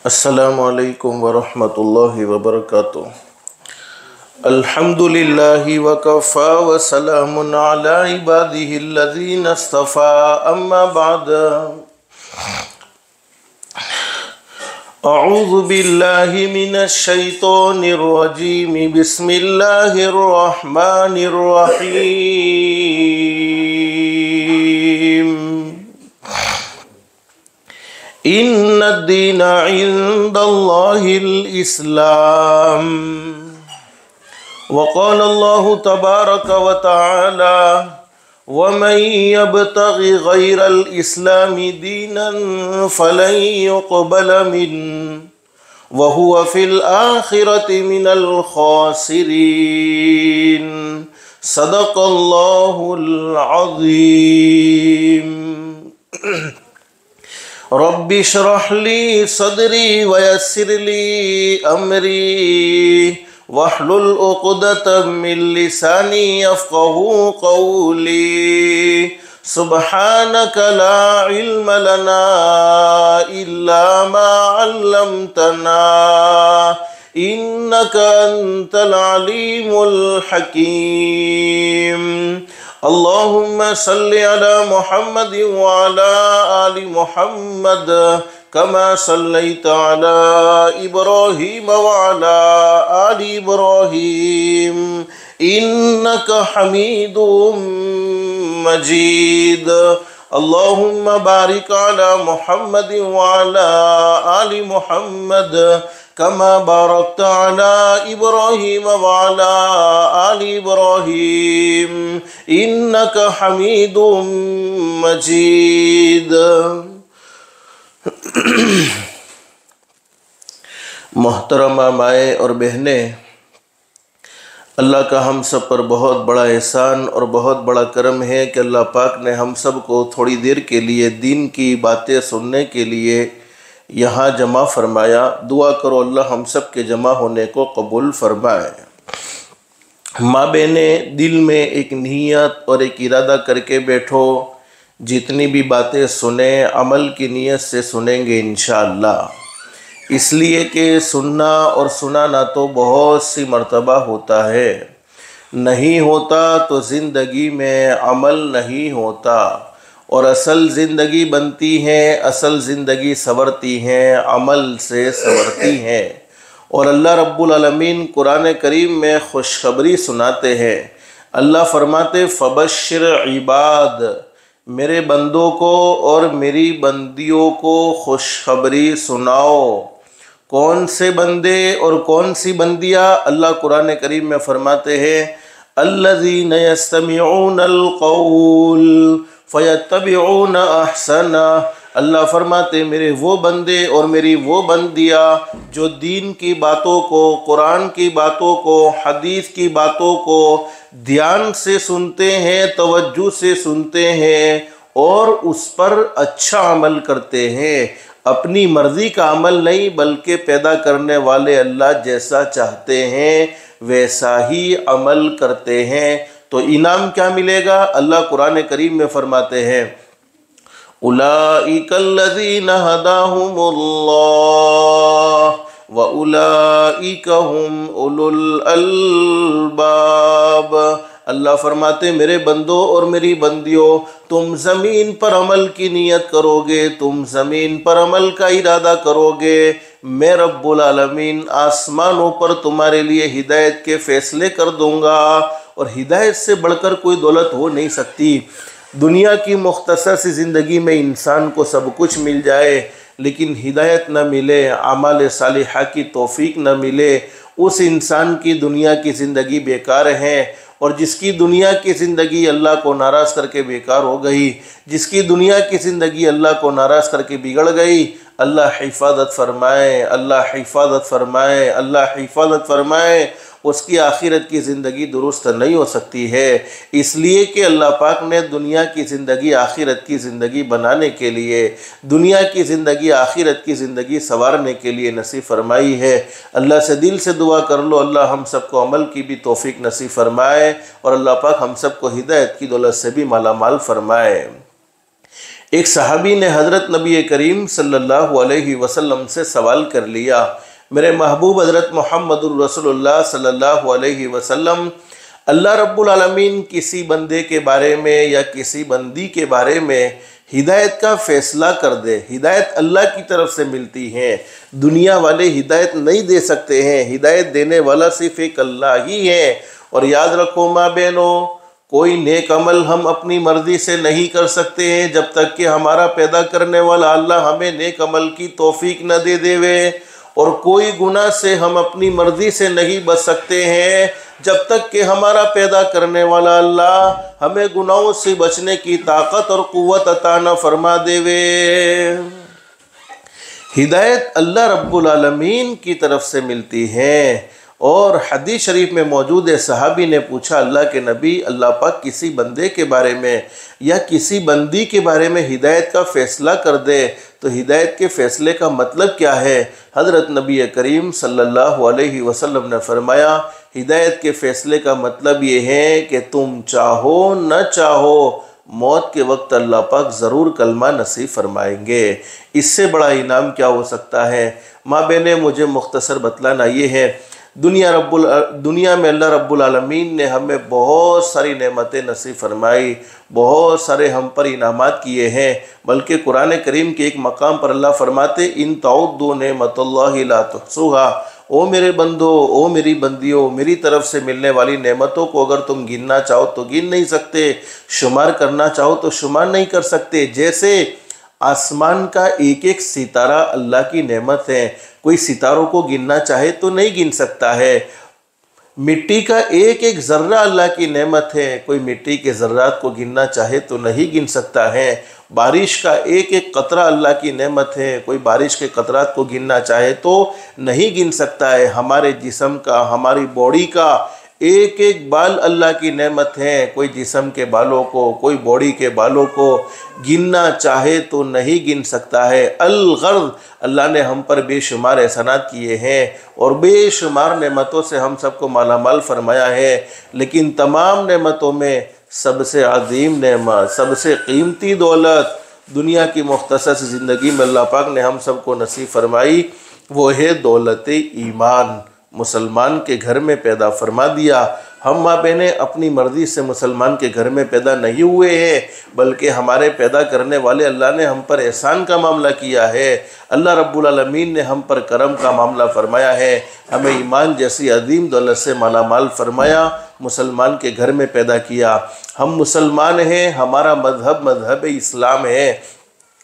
अस्सलामु अलैकुम वरहमतुल्लाहि वबरकातुहू। अल्हम्दुलिल्लाहि वकफ़ा व सलामुन अला इबादिहिल्लज़ीना इस्तफ़ा अम्मा बाद। अऊज़ु बिल्लाहि मिनश शैतानिर रजीम। बिस्मिल्लाहिर रहमानिर रहीम। इन्नद्दीन इंदल्लाहिल इस्लाम। वक़ाल अल्लाहु तबारक व तआला वमन यब्तग़ि गैरल इस्लामी दीनन फलन युक़बल मिन्हु व हुवा फ़िल आख़िरति मिनल ख़ासिरीन। सदक़ल्लाहुल अज़ीम। रब्बि इश्रह ली सदरी व यस्सिर ली अमरी वहलुल उक़दतम मिन लिसानी यफ़क़हू क़ौली। सुब्हानक ला इल्म लना इल्ला मा अल्लमतना इन्नक अंतल अलीमुल हकीम। अल्लाहुम्मा सल्लि अला मुहम्मद व अला आलि मुहम्मद कमा सल्लैता अला इब्राहीम व अला आलि इब्राहीम इन्नक हमीदुम मजीद। अल्लाहुम्मा बारिक अला मुहम्मद व अला आलि मुहम्मद कमा बारकता अला इब्राहीम व अला आलि इब्राहीम इन्नक हमीदुम मजीद। मोहतरमा माए और बहनें, अल्लाह का हम सब पर बहुत बड़ा एहसान और बहुत बड़ा करम है कि अल्लाह पाक ने हम सब को थोड़ी देर के लिए दीन की बातें सुनने के लिए यहाँ जमा फरमाया। दुआ करो अल्लाह हम सब के जमा होने को कबूल फरमाए। माँ बहने, दिल में एक नीयत और एक इरादा करके बैठो, जितनी भी बातें सुने अमल की नीयत से सुनेंगे इंशाअल्लाह। इसलिए कि सुनना और सुनाना तो बहुत सी मर्तबा होता है, नहीं होता तो ज़िंदगी में अमल नहीं होता। और असल ज़िंदगी बनती है, असल ज़िंदगी संवरती है, अमल से संवरती है। और अल्लाह रब्बुल आलमीन कुरान करीम में खुशखबरी सुनाते हैं। अल्लाह फरमाते फबश्शिर इबाद, मेरे बंदों को और मेरी बंदियों को खुशखबरी सुनाओ। कौन से बंदे और कौन सी बंदियाँ? अल्लाह कुरान करीम में फरमाते हैं अल्लज़ीना यस्तमिऊनल क़ौल फ़यत्तबिऊना अहसना। अल्लाह फरमाते मेरे वो बंदे और मेरी वो बंदियाँ जो दीन की बातों को, कुरान की बातों को, हदीस की बातों को ध्यान से सुनते हैं, तवज्जो से सुनते हैं और उस पर अच्छा अमल करते हैं। अपनी मर्ज़ी का अमल नहीं, बल्कि पैदा करने वाले अल्लाह जैसा चाहते हैं वैसा ही अमल करते हैं। तो इनाम क्या मिलेगा? अल्लाह कुरान करीम में फरमाते हैं उलाइकल्लज़ीना हदाहुमुल्लाह व उलाइका हुम उलुल अल्बाब। अल्लाह फरमाते मेरे बंदों और मेरी बंदियों, तुम ज़मीन पर अमल की नीयत करोगे, तुम ज़मीन पर अमल का इरादा करोगे, मैं रब्बुल आलमीन आसमानों पर तुम्हारे लिए हिदायत के फ़ैसले कर दूंगा। और हिदायत से बढ़कर कोई दौलत हो नहीं सकती। दुनिया की मुख्तसर सी ज़िंदगी में इंसान को सब कुछ मिल जाए, लेकिन हिदायत न मिले, आमाल सालिहा की तौफीक न मिले, उस इंसान की दुनिया की ज़िंदगी बेकार है। और जिसकी दुनिया की ज़िंदगी अल्लाह को नाराज़ करके बेकार हो गई, जिसकी दुनिया की ज़िंदगी अल्लाह को नाराज़ करके बिगड़ गई, अल्लाह हिफाजत फरमाए, अल्लाह हिफाजत फरमाए, अल्लाह हिफाजत फरमाए। उसकी आखिरत की ज़िंदगी दुरुस्त नहीं हो सकती है। इसलिए कि अल्लाह पाक ने दुनिया की ज़िंदगी आखिरत की ज़िंदगी बनाने के लिए, दुनिया की ज़िंदगी आखिरत की ज़िंदगी संवारने के लिए नसीब फरमाई है। अल्लाह से दिल से दुआ कर लो, अल्लाह हम सबको अमल की भी तौफीक नसीब फरमाए और अल्लाह पाक हम सबको हिदायत की दौलत से भी माला माल फरमाए। एक सहाबी ने हज़रत नबी करीम सल्लल्लाहु अलैहि वसल्लम से सवाल कर लिया, मेरे महबूब हज़रत मुहम्मदुर रसूलुल्लाह सल्लल्लाहु अलैहि वसल्लम, अल्लाह रब्बुल आलमीन किसी बंदे के बारे में या किसी बंदी के बारे में हिदायत का फैसला कर दे। हिदायत अल्लाह की तरफ से मिलती है, दुनिया वाले हिदायत नहीं दे सकते हैं, हिदायत देने वाला सिर्फ एक अल्लाह ही है। और याद रखो माँ बहनों, कोई नेक अमल हम अपनी मर्जी से नहीं कर सकते हैं जब तक कि हमारा पैदा करने वाला अल्लाह हमें नेक अमल की तौफीक न दे देवे। और कोई गुनाह से हम अपनी मर्जी से नहीं बच सकते हैं जब तक कि हमारा पैदा करने वाला अल्लाह हमें गुनाहों से बचने की ताकत और कुव्वत अता न फरमा देवे। हिदायत अल्लाह रब्बुल आलमीन की तरफ से मिलती है। और हदीस शरीफ में मौजूद है, सहाबी ने पूछा, अल्लाह के नबी, अल्लाह पाक किसी बंदे के बारे में या किसी बंदी के बारे में हिदायत का फ़ैसला कर दे तो हिदायत के फ़ैसले का मतलब क्या है? हज़रत नबी करीम सल्लल्लाहु अलैहि वसल्लम ने फरमाया, हिदायत के फ़ैसले का मतलब ये है कि तुम चाहो न चाहो मौत के वक्त अल्लाह पाक ज़रूर कलमा नसीब फरमाएंगे। इससे बड़ा इनाम क्या हो सकता है? माँ बहने, मुझे मुख्तसर बतलाना ये है, दुनिया में अल्लाह रब्बुल आलमीन ने हमें बहुत सारी नेमतें नसीब फरमाई, बहुत सारे हम पर इनामात किए हैं। बल्कि कुरान करीम के एक मकाम पर अल्लाह फरमाते, इन तउद्दू नेमतुल्लाहि ला तुहसूहा, ओ मेरे बंदो, ओ मेरी बंदियों, मेरी तरफ से मिलने वाली नेमतों को अगर तुम गिनना चाहो तो गिन नहीं सकते, शुमार करना चाहो तो शुमार नहीं कर सकते। जैसे आसमान का एक एक सितारा अल्लाह की नेमत है, कोई सितारों को गिनना चाहे तो नहीं गिन सकता है। मिट्टी का एक एक ज़र्रा अल्लाह की नेमत है, कोई मिट्टी के ज़र्रात को गिनना चाहे तो नहीं गिन सकता है। बारिश का एक एक कतरा अल्लाह की नेमत है, कोई बारिश के कतरात को गिनना चाहे तो नहीं गिन सकता है। हमारे जिस्म का, हमारी बॉडी का एक एक बाल अल्लाह की नेमत है, कोई जिस्म के बालों को, कोई बॉडी के बालों को गिनना चाहे तो नहीं गिन सकता है। अल-गर्ज़, अल्लाह ने हम पर बेशुमार एहसानात किए हैं और बेशुमार नेमतों से हम सबको मालामाल फरमाया है। लेकिन तमाम नेमतों में सबसे अजीम नेमत, सबसे कीमती दौलत दुनिया की मुख्तसर ज़िंदगी में अल्लाह पाक ने हम सबको नसीब फरमाई, वो है दौलत ईमान। मुसलमान के घर में पैदा फरमा दिया। हम माँ बहनें अपनी मर्ज़ी से मुसलमान के घर में पैदा नहीं हुए हैं, बल्कि हमारे पैदा करने वाले अल्लाह ने हम पर एहसान का मामला किया है। अल्लाह रब्बुल आलमीन ने हम पर करम का मामला फरमाया है, हमें ईमान जैसी अजीम दौलत से मालामाल फरमाया, मुसलमान के घर में पैदा किया। हम मुसलमान हैं, हमारा मज़हब इस्लाम है।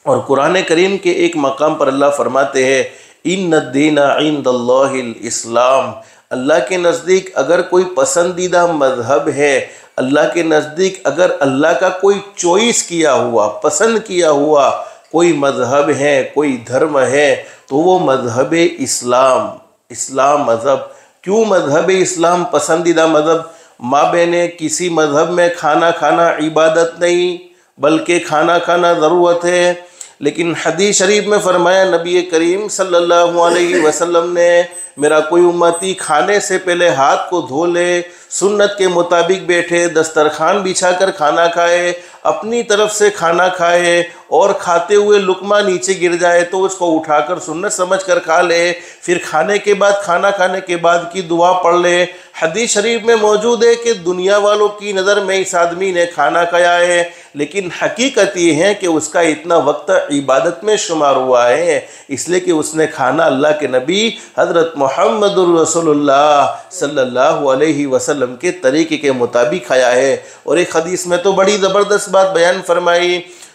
और कुरान करीम के एक मकाम पर अल्लाह फरमाते हैं, इन्नद्दीना इंदल्लाहिल इस्लाम, अल्लाह के नज़दीक अगर कोई पसंदीदा मज़हब है, अल्लाह के नज़दीक अगर अल्लाह का कोई चॉइस किया हुआ, पसंद किया हुआ कोई मज़हब है, कोई धर्म है, तो वो मज़हब इस्लाम। इस्लाम मज़हब क्यों? मज़हब इस्लाम पसंदीदा मज़हब। माँ बहने, किसी मज़हब में खाना खाना इबादत नहीं, बल्कि खाना खाना ज़रूरत है। लेकिन हदीस शरीफ में फरमाया नबी करीम सल्लल्लाहु अलैहि वसल्लम ने, मेरा कोई उम्मती खाने से पहले हाथ को धो ले, सुन्नत के मुताबिक बैठे, दस्तरखान बिछाकर खाना खाए, अपनी तरफ से खाना खाए और खाते हुए लुकमा नीचे गिर जाए तो उसको उठाकर सुन्नत समझकर खा ले, फिर खाने के बाद, खाना खाने के बाद की दुआ पढ़ ले। हदीस शरीफ में मौजूद है कि दुनिया वालों की नज़र में इस आदमी ने खाना खाया है, लेकिन हकीकत ये है कि उसका इतना वक्त इबादत में शुमार हुआ है, इसलिए कि उसने खाना अल्लाह के नबी हज़रत मुहम्मदुर रसूलुल्लाह सल्लल्लाहु अलैहि वसल्लम के तरीके के मुताबिक खाया है। और एक हदीस में तो बड़ी ज़बरदस्त बात बयान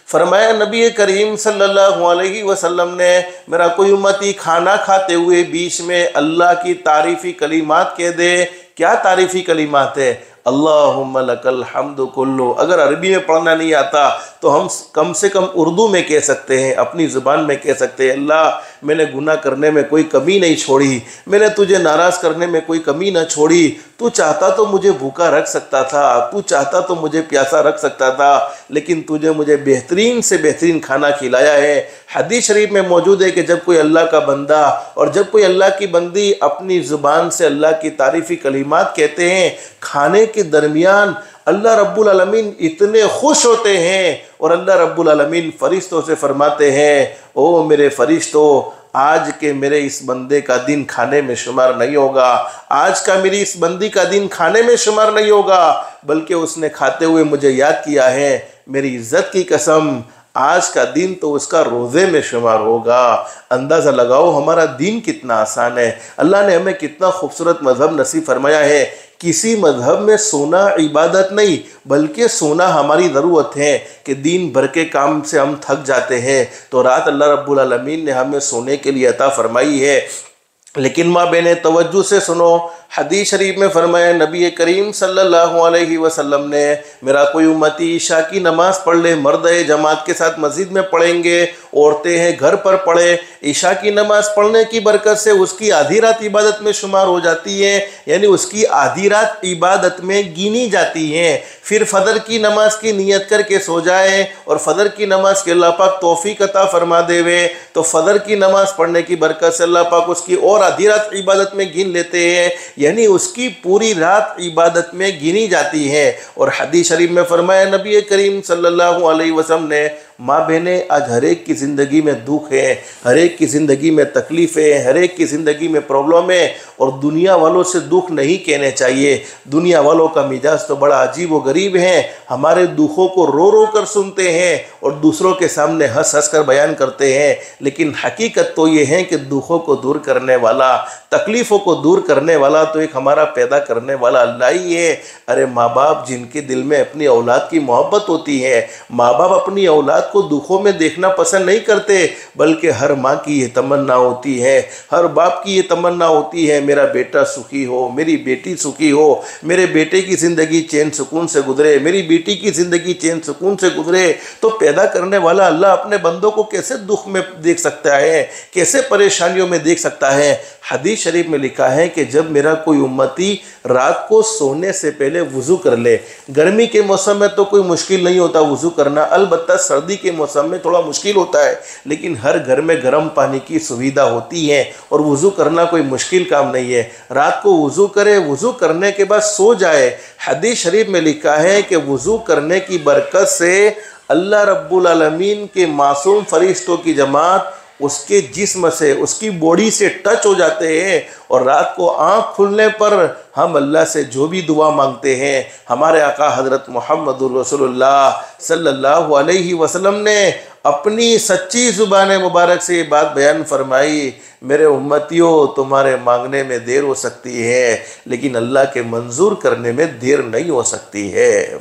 फरमाया नबी करीम सल्लल्लाहु अलैहि वसल्लम ने, मेरा कोई उम्मती खाना खाते हुए बीच में अल्लाह की तारीफ़ी कलिमात कह दे। क्या तारीफ़ी कलिमात है? अल्लाहुम्मा लकल हम्दु कुल्लु। अगर अरबी में पढ़ना नहीं आता तो हम कम से कम उर्दू में कह सकते हैं, अपनी ज़ुबान में कह सकते हैं, अल्लाह मैंने गुनाह करने में कोई कमी नहीं छोड़ी, मैंने तुझे नाराज़ करने में कोई कमी ना छोड़ी। तू चाहता तो मुझे भूखा रख सकता था, तू चाहता तो मुझे प्यासा रख सकता था, लेकिन तुझे मुझे बेहतरीन से बेहतरीन खाना खिलाया है। हदीस शरीफ में मौजूद है कि जब कोई अल्लाह का बंदा और जब कोई अल्लाह की बंदी अपनी ज़ुबान से अल्लाह की तारीफ़ी कलिमात कहते हैं, खाने के दरमियान अल्लाह रब्बुल आलमीन इतने खुश होते हैं और अल्लाह रब्बुल आलमीन फरिश्तों से फरमाते हैं, ओ मेरे फरिश्तों, आज के मेरे इस बंदे का दिन खाने में शुमार नहीं होगा, आज का मेरी इस बंदी का दिन खाने में शुमार नहीं होगा, बल्कि उसने खाते हुए मुझे याद किया है। मेरी इज्जत की कसम, आज का दिन तो उसका रोज़े में शुमार होगा। अंदाज़ा लगाओ हमारा दिन कितना आसान है। अल्लाह ने हमें कितना खूबसूरत मज़हब नसीब फरमाया है। किसी मज़हब में सोना इबादत नहीं, बल्कि सोना हमारी ज़रूरत है कि दिन भर के काम से हम थक जाते हैं तो रात अल्लाह रब्बुल आलमीन ने हमें सोने के लिए अता फरमाई है। लेकिन माँ बहने तवज्जो से सुनो, हदीस शरीफ में फरमाया नबी करीम सल्लल्लाहु अलैहि वसल्लम ने, मेरा कोई उम्मती ईशा की नमाज़ पढ़ ले, मर्द है जमात के साथ मस्जिद में पढ़ेंगे, औरतें हैं घर पर पढ़े, ईशा की नमाज़ पढ़ने की बरकत से उसकी आधी रात इबादत में शुमार हो जाती है, यानी उसकी आधी रात इबादत में गिनी जाती है। फिर फजर की नमाज की नियत करके सो जाए और फजर की नमाज के अल्लाह पाक तौफीक अता फरमा देवे, तो फजर की नमाज पढ़ने की बरकत से अल्लाह पाक उसकी और आधी रात इबादत में गिन लेते हैं, यानी उसकी पूरी रात इबादत में गिनी जाती है। और हदीस शरीफ में फरमाया नबी करीम सल्लल्लाहु अलैहि वसल्लम ने, माँ बहने आज हर एक की ज़िंदगी में दुख है, हर एक की ज़िंदगी में तकलीफ़ है, हर एक की ज़िंदगी में प्रॉब्लम है, और दुनिया वालों से दुख नहीं कहने चाहिए। दुनिया वालों का मिजाज तो बड़ा अजीब व गरीब है, हमारे दुखों को रो रो कर सुनते हैं और दूसरों के सामने हंस हंस कर बयान करते हैं। लेकिन हकीकत तो ये है कि दुखों को दूर करने वाला, तकलीफ़ों को दूर करने वाला तो एक हमारा पैदा करने वाला अल्लाह ही है। अरे माँ बाप जिनके दिल में अपनी औलाद की मोहब्बत होती है, माँ बाप अपनी औलाद को दुखों में देखना पसंद नहीं करते, बल्कि हर माँ की ये तमन्ना होती है, हर बाप की ये तमन्ना होती है, मेरा बेटा सुखी हो, मेरी बेटी सुखी हो, मेरे बेटे की ज़िंदगी चैन सुकून से गुजरे, मेरी बेटी की ज़िंदगी चैन सुकून से गुजरे। तो पैदा करने वाला अल्लाह अपने बंदों को कैसे दुख में देख सकता है, कैसे परेशानियों में देख सकता है। हदीस शरीफ में लिखा है कि जब मेरा कोई उम्मती रात को सोने से पहले वज़ू कर ले, गर्मी के मौसम में तो कोई मुश्किल नहीं होता वज़ू करना, अलबत्ता सर्दी के मौसम में थोड़ा मुश्किल होता है, लेकिन हर घर में गर्म पानी की सुविधा होती है और वज़ू करना कोई मुश्किल काम नहीं है। रात को वज़ू करे, वज़ू करने के बाद सो जाए। हदीस शरीफ में लिखा है कि वज़ू करने की बरकत से अल्लाह रब्बुल आलमीन के मासूम फरिश्तों की जमात उसके जिस्म से, उसकी बॉडी से टच हो जाते हैं, और रात को आँख खुलने पर हम अल्लाह से जो भी दुआ मांगते हैं, हमारे आका हज़रत मुहम्मदुर रसूलुल्लाह सल्लल्लाहु अलैहि वसल्लम ने अपनी सच्ची ज़ुबान मुबारक से ये बात बयान फरमाई, मेरे उम्मतियों तुम्हारे मांगने में देर हो सकती है, लेकिन अल्लाह के मंजूर करने में देर नहीं हो सकती है।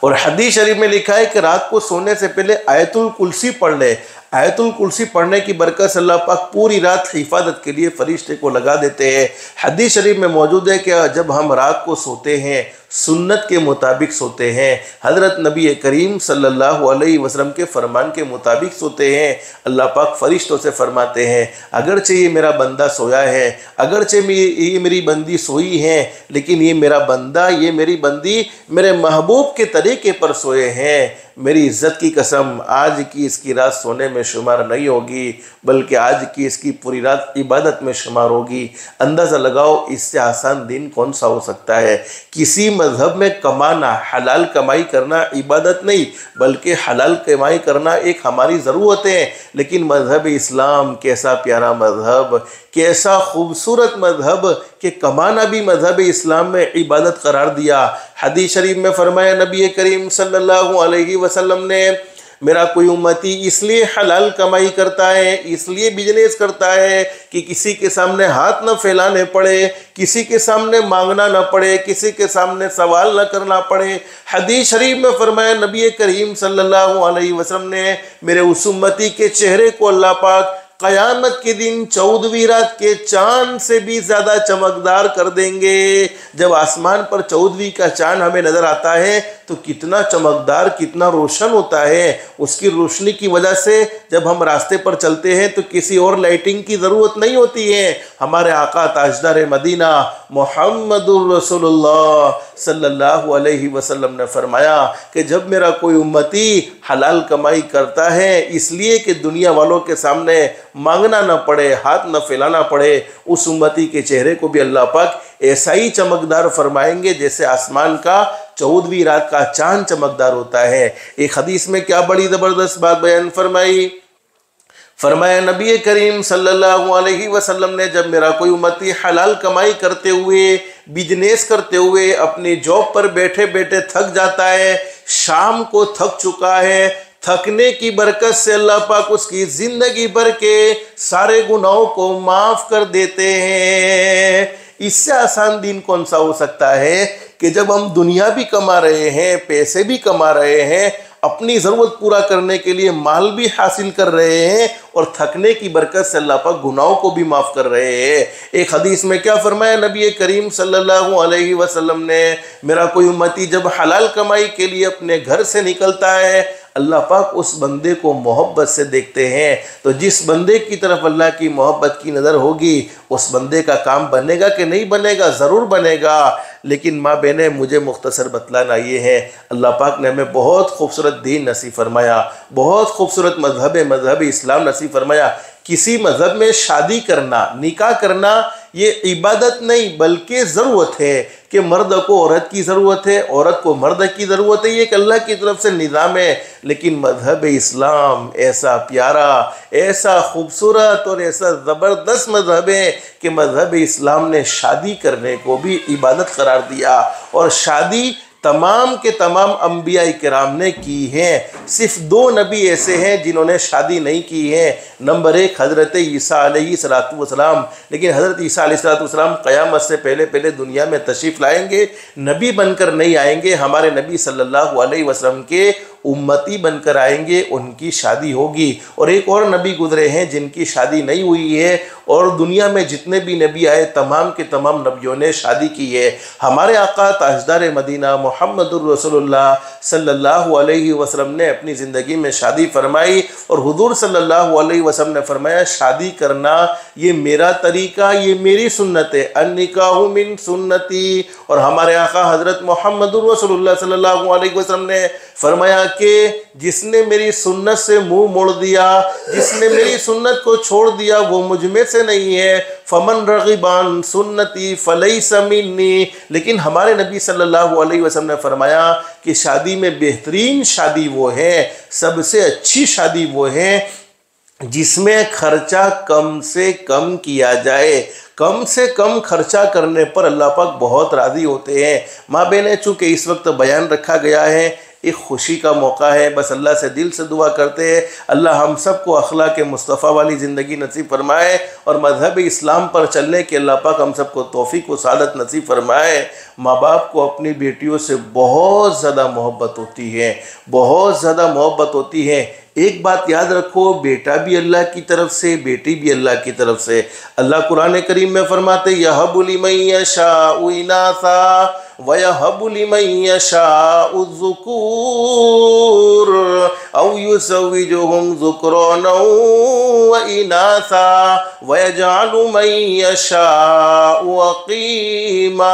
और हदीस शरीफ में लिखा है कि रात को सोने से पहले आयतुल कुर्सी पढ़ ले। आयतुल कुर्सी पढ़ने की बरकत से अल्लाह पाक पूरी रात हिफाजत के लिए फरिश्ते को लगा देते हैं। हदीस शरीफ में मौजूद है कि जब हम रात को सोते हैं सुन्नत के मुताबिक सोते हैं, हज़रत नबी करीम सल्लल्लाहु अलैहि वसल्लम के फरमान के मुताबिक सोते हैं, अल्लाह पाक फरिश्तों से फरमाते हैं अगरचे ये मेरा बंदा सोया है, अगरचे ये मेरी बंदी सोई है, लेकिन ये मेरा बंदा, ये मेरी बंदी मेरे महबूब के तरीके पर सोए हैं। मेरी इज़्ज़त की कसम, आज की इसकी रात सोने में शुमार नहीं होगी, बल्कि आज की इसकी पूरी रात इबादत में शुमार होगी। अंदाज़ा लगाओ इससे आसान दिन कौन सा हो सकता है। किसी मज़हब में कमाना, हलाल कमाई करना इबादत नहीं, बल्कि हलाल कमाई करना एक हमारी ज़रूरत है। लेकिन मज़हब इस्लाम कैसा प्यारा मज़हब, कैसा खूबसूरत मज़हब कि कमाना भी मज़हब इस्लाम में इबादत करार दिया। हदीस शरीफ में फरमाया नबी करीम सल्लल्लाहु अलैहि वसल्लम ने, मेरा कोई उम्मती इसलिए हलाल कमाई करता है, इसलिए बिजनेस करता है कि किसी के सामने हाथ न फैलाने पड़े, किसी के सामने मांगना न पड़े, किसी के सामने सवाल न करना पड़े। हदीस शरीफ में फरमाया नबी करीम सल्लल्लाहु अलैहि वसल्लम ने, मेरे उस उम्मती के चेहरे को अल्लाह पाक क़यामत के दिन 14वीं रात के चांद से भी ज़्यादा चमकदार कर देंगे। जब आसमान पर 14वीं का चांद हमें नज़र आता है तो कितना चमकदार, कितना रोशन होता है। उसकी रोशनी की वजह से जब हम रास्ते पर चलते हैं तो किसी और लाइटिंग की ज़रूरत नहीं होती है। हमारे आका ताजदार मदीना मुहम्मदुर रसूलुल्लाह सल्लल्लाहु अलैहि वसल्लम ने फरमाया कि जब मेरा कोई उम्मती हलाल कमाई करता है इसलिए कि दुनिया वालों के सामने मांगना न पड़े, हाथ न फैलाना पड़े, उस उम्मती के चेहरे को भी अल्लाह पाक ऐसा ही चमकदार फरमाएंगे जैसे आसमान का 14वीं रात का चांद चमकदार होता है। एक हदीस में क्या बड़ी ज़बरदस्त बात बयान फरमाई, फरमाया नबी करीम सल्लल्लाहु अलैहि वसल्लम ने, जब मेरा कोई उम्मती हलाल कमाई करते हुए, बिजनेस करते हुए अपनी जॉब पर बैठे बैठे थक जाता है, शाम को थक चुका है, थकने की बरकत से अल्लाह पाक उसकी ज़िंदगी भर के सारे गुनाहों को माफ़ कर देते हैं। इससे आसान दिन कौन सा हो सकता है कि जब हम दुनिया भी कमा रहे हैं, पैसे भी कमा रहे हैं, अपनी ज़रूरत पूरा करने के लिए माल भी हासिल कर रहे हैं और थकने की बरकत से अल्लाह पाक गुनाहों को भी माफ़ कर रहे हैं। एक हदीस में क्या फरमाया नबी करीम सल्लल्लाहु अलैहि वसल्लम ने, मेरा कोई उम्मती जब हलाल कमाई के लिए अपने घर से निकलता है, अल्लाह पाक उस बंदे को मोहब्बत से देखते हैं। तो जिस बंदे की तरफ अल्लाह की मोहब्बत की नज़र होगी, उस बंदे का काम बनेगा कि नहीं बनेगा? ज़रूर बनेगा। लेकिन माँ बहनें, मुझे मुख्तसर बतलाना ये है, अल्लाह पाक ने हमें बहुत खूबसूरत दीन नसीब फरमाया, बहुत खूबसूरत मज़हब इस्लाम नसीब फरमाया। किसी मज़हब में शादी करना, निकाह करना ये इबादत नहीं बल्कि ज़रूरत है कि मर्द को औरत की ज़रूरत है, औरत को मर्द की ज़रूरत है। ये एक अल्लाह की तरफ से निज़ाम है। लेकिन मज़हब इस्लाम ऐसा प्यारा, ऐसा खूबसूरत और ऐसा ज़बरदस्त मज़हब है कि मज़हब इस्लाम ने शादी करने को भी इबादत करार दिया। और शादी तमाम के तमाम अंबिया किराम ने की है। सिर्फ 2 नबी ऐसे हैं जिन्होंने शादी नहीं की है। नंबर 1 हज़रत ईसा अलैहिस्सलातु वस्सलाम। लेकिन हज़रत ईसा अलैहिस्सलातु वस्सलाम क़यामत से पहले पहले दुनिया में तशरीफ़ लाएंगे, नबी बनकर नहीं आएंगे, हमारे नबी सल्लल्लाहु अलैहि वसल्लम के उम्मती बनकर आएंगे, उनकी शादी होगी। और एक और नबी गुजरे हैं जिनकी शादी नहीं हुई है, और दुनिया में जितने भी नबी आए तमाम के तमाम नबियों ने शादी की है। हमारे आका ताजदार मदीना मुहम्मदुर रसूलुल्लाह सल्लल्लाहु अलैहि वसल्लम ने अपनी ज़िंदगी में शादी फरमाई, और हुजूर सल्लल्लाहु अलैहि वसल्लम ने फरमाया, शादी करना ये मेरा तरीका, ये मेरी सुन्नत है, अन्निकाहु मिन सुन्नती। और हमारे आका हज़रत मुहम्मदुर रसूलुल्लाह सल्लल्लाहु अलैहि वसल्लम ने फरमाया कि जिसने मेरी सुन्नत से मुंह मोड़ दिया, जिसने मेरी सुन्नत को छोड़ दिया, वो मुझ में से नहीं है। फमन रग़िबान सुन्नती फलैसा मिन्नी। लेकिन हमारे नबी सल्लल्लाहु अलैहि वसल्लम ने फरमाया कि शादी में बेहतरीन शादी वो है, सबसे अच्छी शादी वो है जिसमें खर्चा कम से कम किया जाए। कम से कम खर्चा करने पर अल्लाह पाक बहुत राज़ी होते हैं। माँ बहनें, चूँकि इस वक्त बयान रखा गया है, एक खुशी का मौका है, बस अल्लाह से दिल से दुआ करते हैं अल्लाह हम सबको अखलाक मुस्तफ़ा वाली ज़िंदगी नसीब फरमाए और मज़हब इस्लाम पर चलने के अल्लाह पाक हम सबको तौफ़ीक़ व सादत नसीब फरमाए। माँ बाप को अपनी बेटियों से बहुत ज़्यादा मोहब्बत होती है, बहुत ज़्यादा मोहब्बत होती है। एक बात याद रखो, बेटा भी अल्लाह की तरफ से, बेटी भी अल्लाह की तरफ से। अल्लाह कुरान करीम में फरमाते, यहबु लिमन यशाउ इनासा व यहबु लिमन यशाउ ज़ुकूर औ युज़व्विजुहुम ज़ुक्राना व इनासा व यजअलु मन यशाउ अक़ीमा।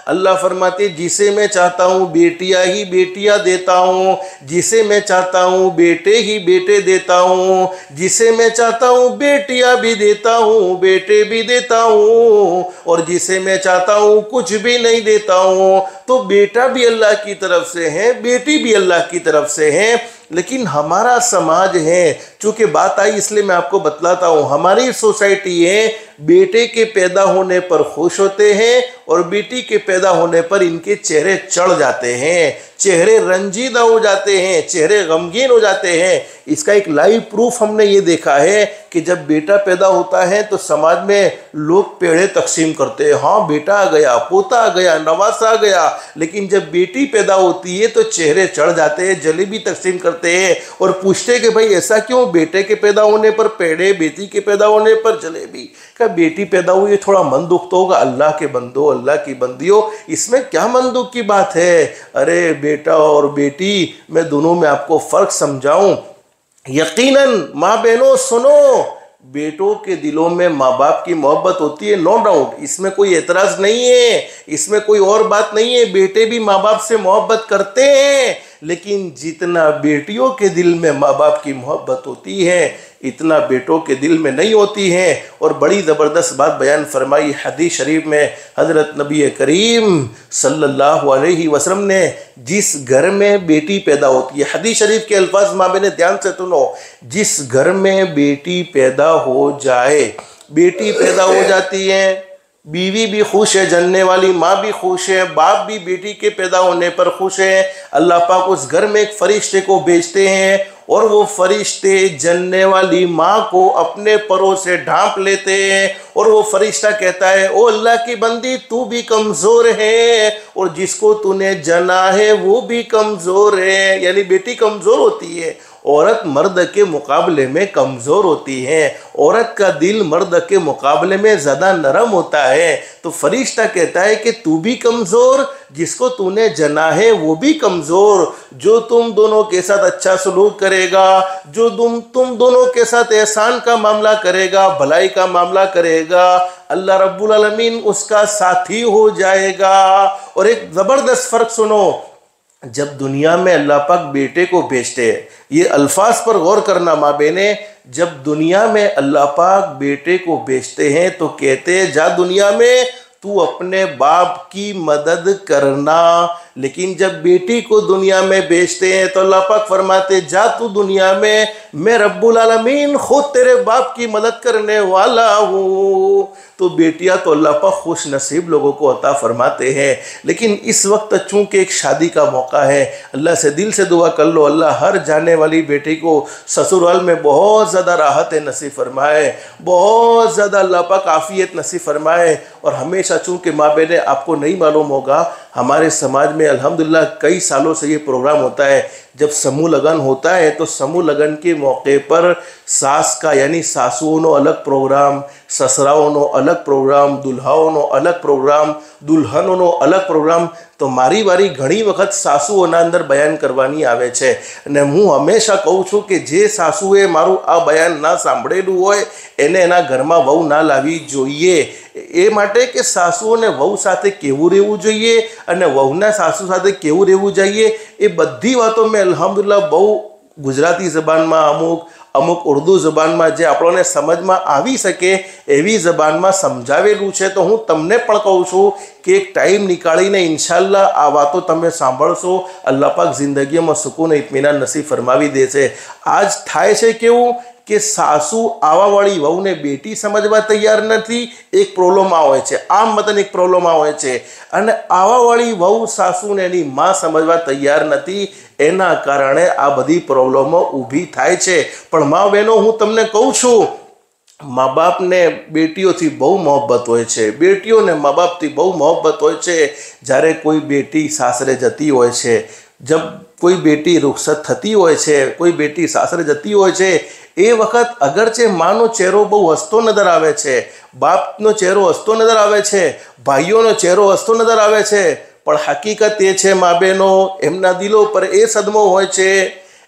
अल्लाह फरमाते, जिसे मैं चाहता हूँ बेटियाँ ही बेटियाँ देता हूँ, जिसे मैं चाहता हूँ बेटे ही बेटे देता हूँ, जिसे मैं चाहता हूँ बेटियाँ भी देता हूँ, बेटे भी देता हूँ, और जिसे मैं चाहता हूँ कुछ भी नहीं देता हूँ। तो बेटा भी अल्लाह की तरफ से है, बेटी भी अल्लाह की तरफ से है। लेकिन हमारा समाज है, चूँकि बात आई इसलिए मैं आपको बतलाता हूँ, हमारी सोसाइटी है, बेटे के पैदा होने पर खुश होते हैं और बेटी के पैदा होने पर इनके चेहरे चढ़ जाते हैं, चेहरे रंजीदा हो जाते हैं, चेहरे गमगीन हो जाते हैं। इसका एक लाइव प्रूफ हमने ये देखा है कि जब बेटा पैदा होता है तो समाज में लोग पेड़े तकसीम करते हैं, हाँ बेटा आ गया, पोता आ गया, नवासा आ गया। लेकिन जब बेटी पैदा होती है तो चेहरे चढ़ जाते हैं, जलेबी तकसीम करते हैं और पूछते हैं कि भाई ऐसा क्यों, बेटे के पैदा होने पर पेड़े, बेटी के पैदा होने पर जलेबी। क्या बेटी पैदा हुई, थोड़ा मन दुख तो होगा। अल्लाह के बंदो, अल्लाह की बंदियों, इसमें क्या मन दुख की बात है। अरे बेटा और बेटी, मैं दोनों में आपको फ़र्क समझाऊं। यकीनन माँ बहनों सुनो, बेटों के दिलों में माँ बाप की मोहब्बत होती है, नो डाउट, इसमें कोई एतराज़ नहीं है, इसमें कोई और बात नहीं है। बेटे भी माँ बाप से मोहब्बत करते हैं, लेकिन जितना बेटियों के दिल में माँ बाप की मोहब्बत होती है इतना बेटों के दिल में नहीं होती है। और बड़ी ज़बरदस्त बात बयान फरमाई हदीस शरीफ में हज़रत नबी करीम सल्लल्लाहु अलैहि वसल्लम ने, जिस घर में बेटी पैदा होती है, हदीस शरीफ के अल्फाज माँ बहने ध्यान से सुनो, जिस घर में बेटी पैदा हो जाए, बेटी पैदा हो जाती है, बीवी भी खुश है, जनने वाली माँ भी खुश है, बाप भी बेटी के पैदा होने पर खुश है। अल्लाह पाक उस घर में एक फरिश्ते को भेजते हैं और वो फरिश्ते जनने वाली माँ को अपने परों से ढांप लेते हैं और वो फरिश्ता कहता है, ओ अल्लाह की बंदी, तू भी कमज़ोर है और जिसको तूने जना है वो भी कमज़ोर है। यानी बेटी कमज़ोर होती है, औरत मर्द के मुकाबले में कमज़ोर होती है, औरत का दिल मर्द के मुकाबले में ज़्यादा नरम होता है। तो फरिश्ता कहता है कि तू भी कमज़ोर, जिसको तूने जना है वो भी कमज़ोर। जो तुम दोनों के साथ अच्छा सलूक करेगा, जो तुम दोनों के साथ एहसान का मामला करेगा, भलाई का मामला करेगा, अल्लाह रब्बुल आलमीन उसका साथी हो जाएगा। और एक ज़बरदस्त फ़र्क सुनो, जब दुनिया में अल्लाह पाक बेटे को भेजते हैं, ये अल्फाज पर गौर करना माँ बहने, जब दुनिया में अल्लाह पाक बेटे को भेजते हैं तो कहते हैं जा दुनिया में तू अपने बाप की मदद करना। लेकिन जब बेटी को दुनिया में भेजते हैं तो अल्लाह पाक फरमाते जा तू दुनिया में, मैं रब्बुल आलमीन खुद तेरे बाप की मदद करने वाला हूँ। तो बेटियां तो अल्लाह पाक खुश नसीब लोगों को अता फरमाते हैं। लेकिन इस वक्त चूँकि एक शादी का मौका है, अल्लाह से दिल से दुआ कर लो अल्लाह हर जाने वाली बेटी को ससुराल में बहुत ज़्यादा राहत नसीब फरमाए, बहुत ज़्यादा अल्लाह पाक आफियत नसीब फरमाए। और हमेशा चूँकि माँ बहने आपको नहीं मालूम होगा, हमारे समाज में अल्हम्दुलिल्लाह कई सालों से ये प्रोग्राम होता है, जब समूह लगन होता है तो समूह लगन के मौके पर सास का यानी सासुओं नो अलग प्रोग्राम, ससराओं नो अलग प्रोग्राम, दुल्हाओं नो अलग प्रोग्राम, दुल्हनों नो अलग प्रोग्राम। तो मारी वारी घણી વખત સાસુઓના અંદર બયાન કરવાની આવે છે અને હું હંમેશા કહું છું કે જે સાસુએ મારું આ બયાન ના સાંભળેલું હોય એને એના ઘરમાં વહુ ના લાવવી જોઈએ। એ માટે કે સાસુઓને વહુ સાથે કેવું રહેવું જોઈએ અને વહુના સાસુ સાથે કેવું રહેવું જોઈએ એ બધી વાતો મેં અલ્હમ્દુલિલ્લાહ બહુ ગુજરાતી ઝબાનમાં અમુક ઉર્દू ज़बाનમાં જે આપણને સમજમાં આવી શકે એવી ज़बाનમાં સમજાવેલું છે। તો હું તમને પણ કહું છું કે એક ટાઈમ નીકાળીને ઇન્શાઅલ્લાહ આ વાતો તમે સાંભળશો, અલ્લાહ પાક જિંદગીમાં સુકૂન ઇત્મીનાન નસીબ ફરમાવી દેશે। આજ થાય છે કેવું કે સાસુ આવાવાળી વહુને બેટી સમજવા તૈયાર નથી, એક પ્રોબ્લેમ આ હોય છે, આમ મતલબ એક પ્રોબ્લેમ આ હોય છે, અને આવાવાળી વહુ સાસુને એની માં સમજવા તૈયાર નથી, એના કારણે આ બધી પ્રોબ્લેમો ઊભી થાય છે। પણ મા બહેનો હું તમને કહું છું, મા બાપને બેટીઓથી બહુ મોહબ્બત હોય છે, બેટીઓને મા બાપથી બહુ મોહબ્બત હોય છે। જ્યારે કોઈ બેટી સાસરે જતી હોય છે, જબ કોઈ બેટી રૂખસત થતી હોય છે, કોઈ બેટી સાસરે જતી હોય છે, એ વખત અગરચે માનો ચહેરો બહુ હસતો નજર આવે છે, બાપનો ચહેરો હસતો નજર આવે છે, ભાઈઓનો ચહેરો હસતો નજર આવે છે, પણ હકીકત એ છે મા બહેનો એમના દિલો પર એ સદમો હોય છે,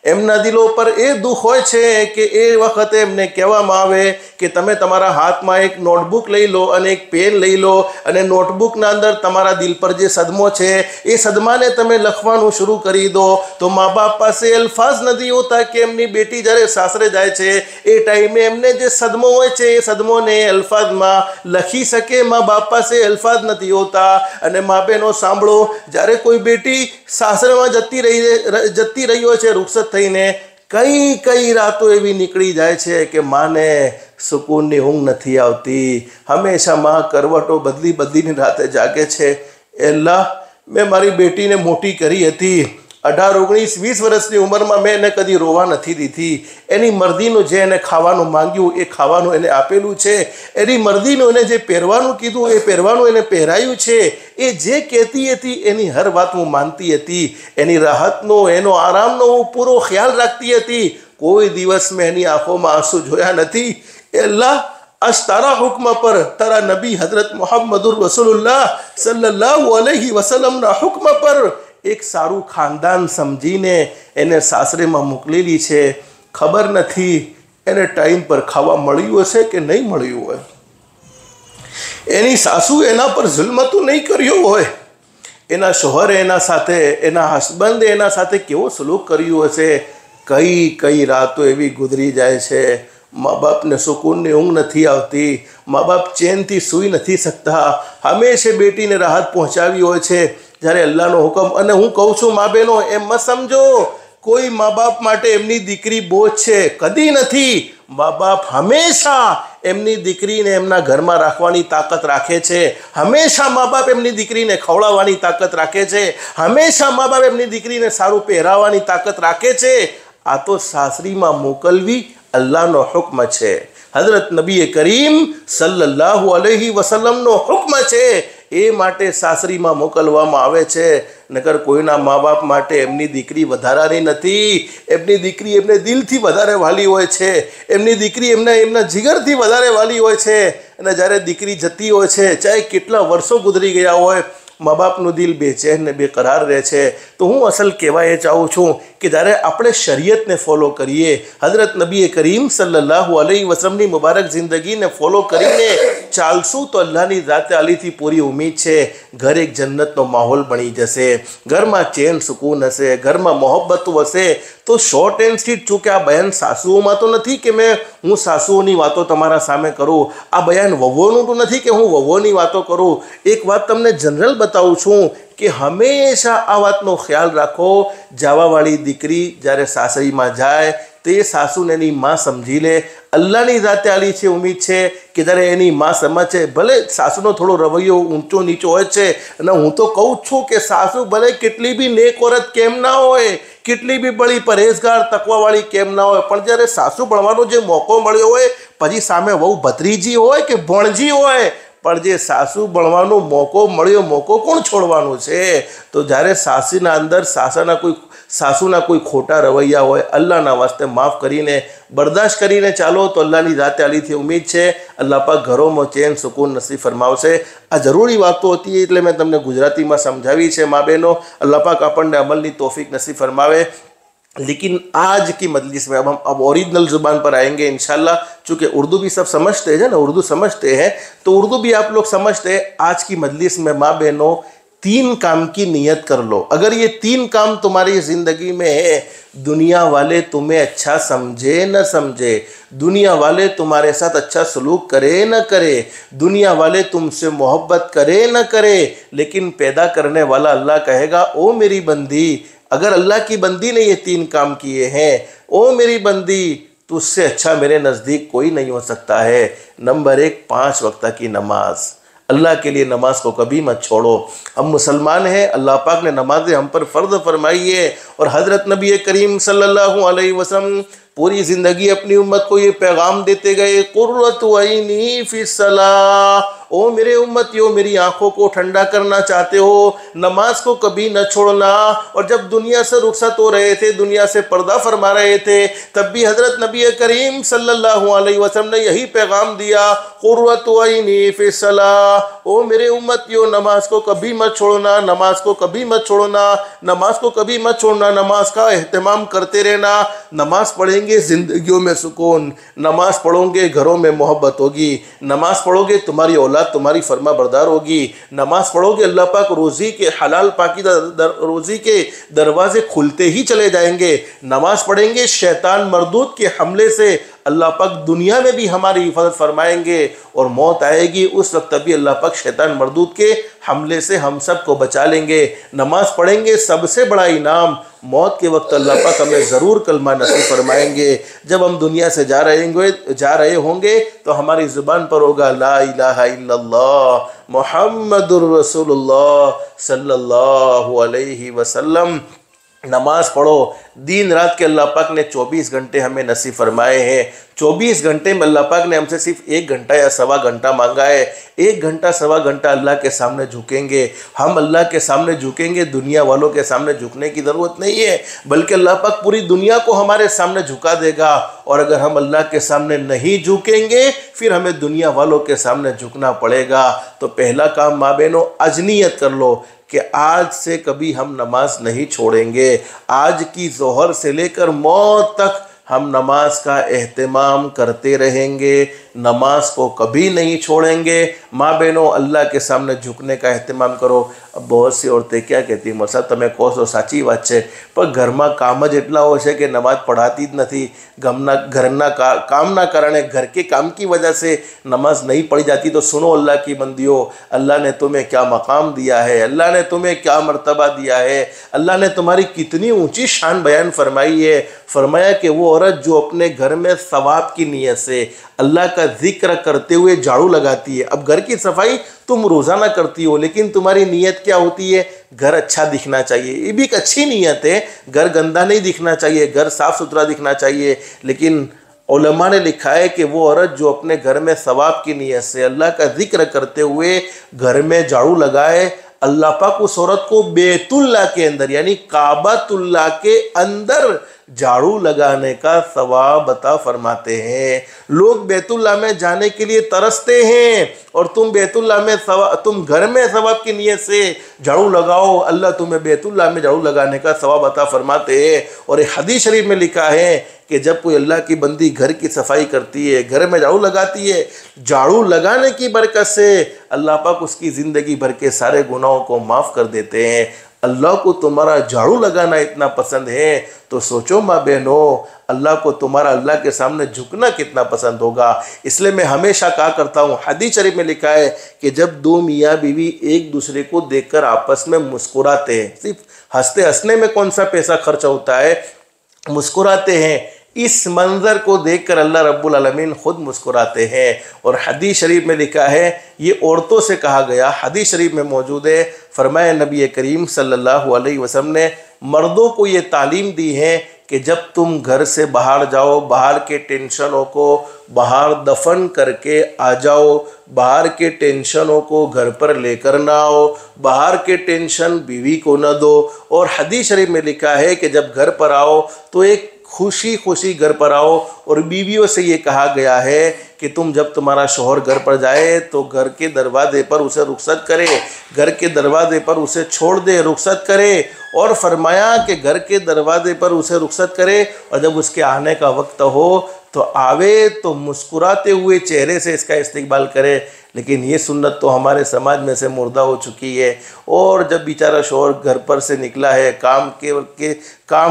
એમના દિલો પર એ દુઃખ હોય છે કે એ વખતે એમને કહેવામાં આવે કે તમે તમારા હાથમાં એક નોટબુક લઈ લો અને એક પેન લઈ લો અને નોટબુકના અંદર તમારા દિલ પર જે સદમો છે એ સદમાને તમે લખવાનું શરૂ કરી દો। તો મા બાપ પાસે અલ્ફાઝ નથી હોતા કે એમની બેટી જ્યારે સાસરે જાય છે એ ટાઈમે એમને જે સદમો હોય છે એ સદમોને અલ્ફાઝમાં લખી શકે, મા બાપ પાસે અલ્ફાઝ નથી હોતા। અને મા બહેનો સાંભળો, જ્યારે કોઈ બેટી સાસરેમાં જતી રહી હોય છે રૂખસત થઈને, કઈ રાતો એવી નીકળી જાય છે કે માને સુકૂનની ઊંઘ નથી આવતી, હંમેશા માં કરવટો બદલીને રાતે જાગે છે। એલ્લાહ, મેં મારી બેટીને મોટી કરી હતી, 18, 19, 20 વર્ષની ઉંમરમાં મેં એને કદી રોવા નથી દીધી, એની મરજીનું જે એને ખાવાનું માંગ્યું એ ખાવાનું એને આપેલું છે, એની મરજીનું એને જે પહેરવાનું કીધું એ પહેરવાનું એને પહેરાયું છે, એ જે કહેતી હતી એની હર વાત હું માનતી હતી, એની રાહતનો એનો આરામનો હું પૂરો ખ્યાલ રાખતી હતી, કોઈ દિવસ મેં એની આંખોમાં આંસુ જોયા નથી। એ અલ્લાહ, आज तारा हुक्म पर, तारा नबी हजरत मोहम्मदुर रसूलुल्लाह सल्लल्लाहु अलैहि वसल्लम ना हुक्म पर एक सारू खानदान समझीने એને સાસરેમાં મોકલેલી છે। ખબર નથી એને ટાઈમ પર ખાવા મળ્યું હશે કે નહીં મળ્યું હોય, એની સાસુ એના પર જુલ્મ તો નહીં કર્યો હોય, એના શોહરે એના સાથે, એના હસબન્ડે એના સાથે કેવો સલુક કર્યું હશે. કઈ કઈ રાતો એવી ગુજરી જાય છે, મા બાપને સુકૂનની ઊંઘ નથી આવતી, મા બાપ ચેનથી સૂઈ નથી શકતા, હંમેશા બેટીને રાહત પહોંચાવી હોય છે જ્યારે અલ્લાહનો હુકમ. અને હું કહું છું મા બહેનો, એમ મત સમજો કોઈ મા બાપ માટે એમની દીકરી બોજ છે, કદી નથી. મા બાપ હંમેશા એમની દીકરીને એમના ઘરમાં રાખવાની તાકાત રાખે છે, હંમેશા મા બાપ એમની દીકરીને ખવડાવવાની તાકાત રાખે છે, હંમેશા મા બાપ એમની દીકરીને સારું પહેરાવવાની તાકાત રાખે છે. આ તો સાસરીમાં મોકલવી અલ્લાહનો હુક્મ છે, હઝરત નબી કરીમ સલ્લલ્લાહુ અલૈહિ વસલ્લમનો હુક્મ છે. એ માટે સાસરીમાં મોકલવામાં આવે છે. નકર કોઈના મા બાપ માટે એમની દીકરી વધારાની નથી. એમની દીકરી એમને દિલથી વધારે વાલી હોય છે, એમની દીકરી એમના જીગરથી વધારે વાલી હોય છે. અને જ્યારે દીકરી જતી હોય છે, ચાહે કેટલા વર્ષો ગુજરી ગયા હોય, મા બાપનું દિલ બેચેન ને બેકરાર રહે છે. તો હું અસલ કહેવા એ ચાહું છું કે જ્યારે આપણે શરીયતને ફોલો કરીએ, હઝરત નબી કરીમ સલ્લલ્લાહુ અલૈહિ વસલ્લમની મુબારક જિંદગીને ફોલો કરીને ચાલશું તો અલ્લાહની ઝાતે આલીથી પૂરી ઉમ્મીદ છે ઘર એક જન્નતનો માહોલ બની જશે, ઘરમાં ચેન સુકૂન હશે, ઘરમાં મોહબ્બત હશે. તો શોર્ટ એન્ડ સ્વીટ, ચૂંકે આ બયાન સાસુઓમાં તો નથી કે હું સાસુઓની વાતો તમારા સામે કરું, આ બયાન વહુઓનું તો નથી કે હું વહુઓની વાતો કરું. એક વાત તમને જનરલ બતાવું છું કે હંમેશા આ વાતનો ખ્યાલ રાખો, જાવાવાળી દીકરી જ્યારે સાસરીમાં જાય તો એ સાસુને એની માં સમજી લે. અલ્લાહની ઝાતે આલી છે ઉમ્મીદ છે કે જ્યારે એની માં સમજે, ભલે સાસુનો થોડો રવૈયો ઊંચો નીચો હોય છે, અને હું તો કહું છું કે સાસુ ભલે કેટલી બી નેક ઓરત કેમ ના હોય, કેટલી બી બળી પરેઝગાર તકવાવાળી કેમ ના હોય, પણ જ્યારે સાસુ ભણવાનો જે મોકો મળ્યો હોય, પછી સામે વહુ ભત્રીજી હોય કે ભણજી હોય, પણ જે સાસુ ભણવાનો મોકો મળ્યો, મોકો કોણ છોડવાનું છે? તો જ્યારે સાસીના અંદર સાસુના કોઈ ખોટા રવૈયા હોય, અલ્લાહના વાસ્તે માફ કરીને બરદાશ્ત કરીને ચાલો તો અલ્લાહની ઝાતે આલીથી ઉમ્મીદ છે અલ્લાહ પાક ઘરોમાં ચેન સુકૂન નસીબ ફરમાવશે. આ જરૂરી વાતો હતી એટલે મેં તમને ગુજરાતીમાં સમજાવી છે મા બહેનો. अल्लाह पाक આપણને अमल की तौफीक नसीब फरमावे. लेकिन आज की मजलिस में अब ओरिजिनल ज़ुबान पर आएंगे इंशाल्लाह. चूँकि उर्दू भी सब समझते हैं ना, उर्दू समझते हैं तो उर्दू भी आप लोग समझते हैं. आज की मजलिस में माँ बहनों 3 काम की नियत कर लो. अगर ये 3 काम तुम्हारी ज़िंदगी में है, दुनिया वाले तुम्हें अच्छा समझे न समझे, दुनिया वाले तुम्हारे साथ अच्छा सलूक करे न करे, दुनिया वाले तुमसे मोहब्बत करे न करे, लेकिन पैदा करने वाला अल्लाह कहेगा ओ मेरी बंदी, अगर अल्लाह की बंदी ने ये 3 काम किए हैं, ओ मेरी बंदी तुझसे अच्छा मेरे नज़दीक कोई नहीं हो सकता है. नंबर 1, 5 वक्त की नमाज. अल्लाह के लिए नमाज को कभी मत छोड़ो. हम मुसलमान हैं, अल्लाह पाक ने नमाजें हम पर फ़र्ज फरमाई है. और हज़रत नबी करीम सल्लल्लाहु अलैहि वसल्लम पूरी ज़िंदगी अपनी उम्मत को ये पैगाम देते गए, कुर्रतु ऐनी फ़िस्सलाह. ओ मेरे उम्मतियों, मेरी आंखों को ठंडा करना चाहते हो, नमाज को कभी न छोड़ना. और जब दुनिया से रुखसत हो रहे थे, दुनिया से पर्दा फरमा रहे थे, तब भी हज़रत नबी करीम सल्लल्लाहु अलैहि वसल्लम ने यही पैगाम दिया, कुर्रतु ऐनी फ़िस्सलाह. ओ मेरे उम्मतियों, नमाज को कभी मत छोड़ना, नमाज को कभी मत छोड़ना, नमाज को कभी मत छोड़ना. नमाज का एहतमाम करते रहना. नमाज पढ़ेंगे ज़िंदगियों में सुकून, नमाज पढ़ोगे घरों में मोहब्बत होगी, नमाज पढ़ोगे तुम्हारी औलाद तुम्हारी फरमा बरदार होगी, नमाज पढ़ोगे अल्लाह पाक रोज़ी के हलाल पाकीज़ा रोज़ी के दरवाजे खुलते ही चले जाएंगे. नमाज पढ़ेंगे शैतान मरदूद के हमले से अल्लाह पाक दुनिया में भी हमारी हिफाजत फरमाएंगे. और मौत आएगी उस वक्त भी अल्लाह पाक शैतान मरदूद के हमले से हम सब को बचा लेंगे. नमाज पढ़ेंगे, सबसे बड़ा इनाम मौत के वक्त अल्लाह पाक हमें ज़रूर कलमा नसीब फरमाएंगे. जब हम दुनिया से जा रहे होंगे तो हमारी ज़ुबान पर होगा ला इलाहा इल्लल्लाह मुहम्मदुर रसूलुल्लाह सल्लल्लाहु अलैहि वसल्लम. नमाज पढ़ो. दिन रात के अल्लाह पाक ने 24 घंटे हमें नसीब फरमाए हैं. 24 घंटे में अल्लाह पाक ने हमसे सिर्फ 1 घंटा या सवा घंटा मांगा है. 1 घंटा सवा घंटा अल्लाह के सामने झुकेंगे. हम अल्लाह के सामने झुकेंगे, दुनिया वालों के सामने झुकने की ज़रूरत नहीं है, बल्कि अल्लाह पाक पूरी दुनिया को हमारे सामने झुका देगा. और अगर हम अल्लाह के सामने नहीं झुकेंगे, फिर हमें दुनिया वालों के सामने झुकना पड़ेगा. तो पहला काम माँ बहनों, आज नियत कर लो कि आज से कभी हम नमाज नहीं छोड़ेंगे. आज की ज़ोहर से लेकर मौत तक हम नमाज का एहतमाम करते रहेंगे, नमाज को कभी नहीं छोड़ेंगे. माँ बहनों, अल्लाह के सामने झुकने का एहतमाम करो. अब बहुत सी औरतें क्या कहती, मसा તમે કહો છો સાચી વાત છે, પણ ઘરમાં કામ જ એટલા હોય છે કે नमाज पढ़ाती જ નથી। घरना काम ना कारणें, घर के काम की वजह से नमाज नहीं पढ़ी जाती। तो सुनो अल्लाह की बंदियों, अल्लाह ने तुम्हें क्या मकाम दिया है, अल्लाह ने तुम्हें क्या मर्तबा दिया है, अल्लाह ने तुम्हारी कितनी ऊंची शान बयान फरमाई है। फरमाया कि वो औरत जो अपने घर में सवाब की नीयत से अल्लाह का जिक्र करते हुए झाड़ू लगाती है। अब घर की सफाई तुम रोज़ाना करती हो, लेकिन तुम्हारी नीयत क्या होती है, घर अच्छा दिखना चाहिए। ये भी एक अच्छी नीयत है, घर गंदा नहीं दिखना चाहिए, घर साफ़ सुथरा दिखना चाहिए। लेकिन उलमा ने लिखा है कि वो औरत जो अपने घर में सवाब की नीयत से अल्लाह का जिक्र करते हुए घर में झाड़ू लगाए, अल्लाह पाक उस औरत को बैतुल्लाह के अंदर यानी काबातुल्लाह के अंदर झाड़ू लगाने का सवाब अता फरमाते हैं। लोग बैतुल्लाह में जाने के लिए तरसते हैं और तुम बैतुल्लाह में तुम घर में सवाब की नीयत से झाड़ू लगाओ, अल्लाह तुम्हें बैतुल्लाह में झाड़ू लगाने का सवाब अता फरमाते हैं। और एक हदीस शरीफ में लिखा है कि जब कोई अल्लाह की बंदी घर की सफाई करती है, घर में झाड़ू लगाती है, झाड़ू लगाने की बरकत से अल्लाह पाक उसकी ज़िंदगी भर के सारे गुनाहों को माफ़ कर देते हैं। अल्लाह को तुम्हारा झाड़ू लगाना इतना पसंद है तो सोचो माँ बहनों, अल्लाह को तुम्हारा अल्लाह के सामने झुकना कितना पसंद होगा। इसलिए मैं हमेशा कहा करता हूँ, हदीस शरीफ में लिखा है कि जब दो मियाँ बीवी एक दूसरे को देखकर आपस में मुस्कुराते हैं, सिर्फ हंसते हंसने में कौन सा पैसा खर्च होता है, मुस्कुराते हैं, इस मंज़र को देखकर अल्लाह रब्बुल आलमीन खुद मुस्कुराते हैं। और हदीस शरीफ में लिखा है, ये औरतों से कहा गया, हदीस शरीफ में मौजूद है, फरमाया नबी करीम सल्लल्लाहु अलैहि वसल्लम ने मर्दों को ये तालीम दी है कि जब तुम घर से बाहर जाओ, बाहर के टेंशनों को बाहर दफन करके आ जाओ, बाहर के टेंशनों को घर पर लेकर ना आओ, बाहर के टेंशन बीवी को न दो। और हदीस शरीफ में लिखा है कि जब घर पर आओ तो एक खुशी खुशी घर पर आओ। और बीवियों से ये कहा गया है कि तुम जब तुम्हारा शौहर घर पर जाए तो घर के दरवाजे पर उसे रुखसत करे, घर के दरवाजे पर उसे छोड़ दे, रुखसत करे। और फरमाया कि घर के दरवाजे पर उसे रुखसत करे और जब उसके आने का वक्त हो तो आवे तो मुस्कुराते हुए चेहरे से इसका इस्तकबाल करे। लेकिन ये सुन्नत तो हमारे समाज में से मुर्दा हो चुकी है। और जब बेचारा शौहर घर पर से निकला है, काम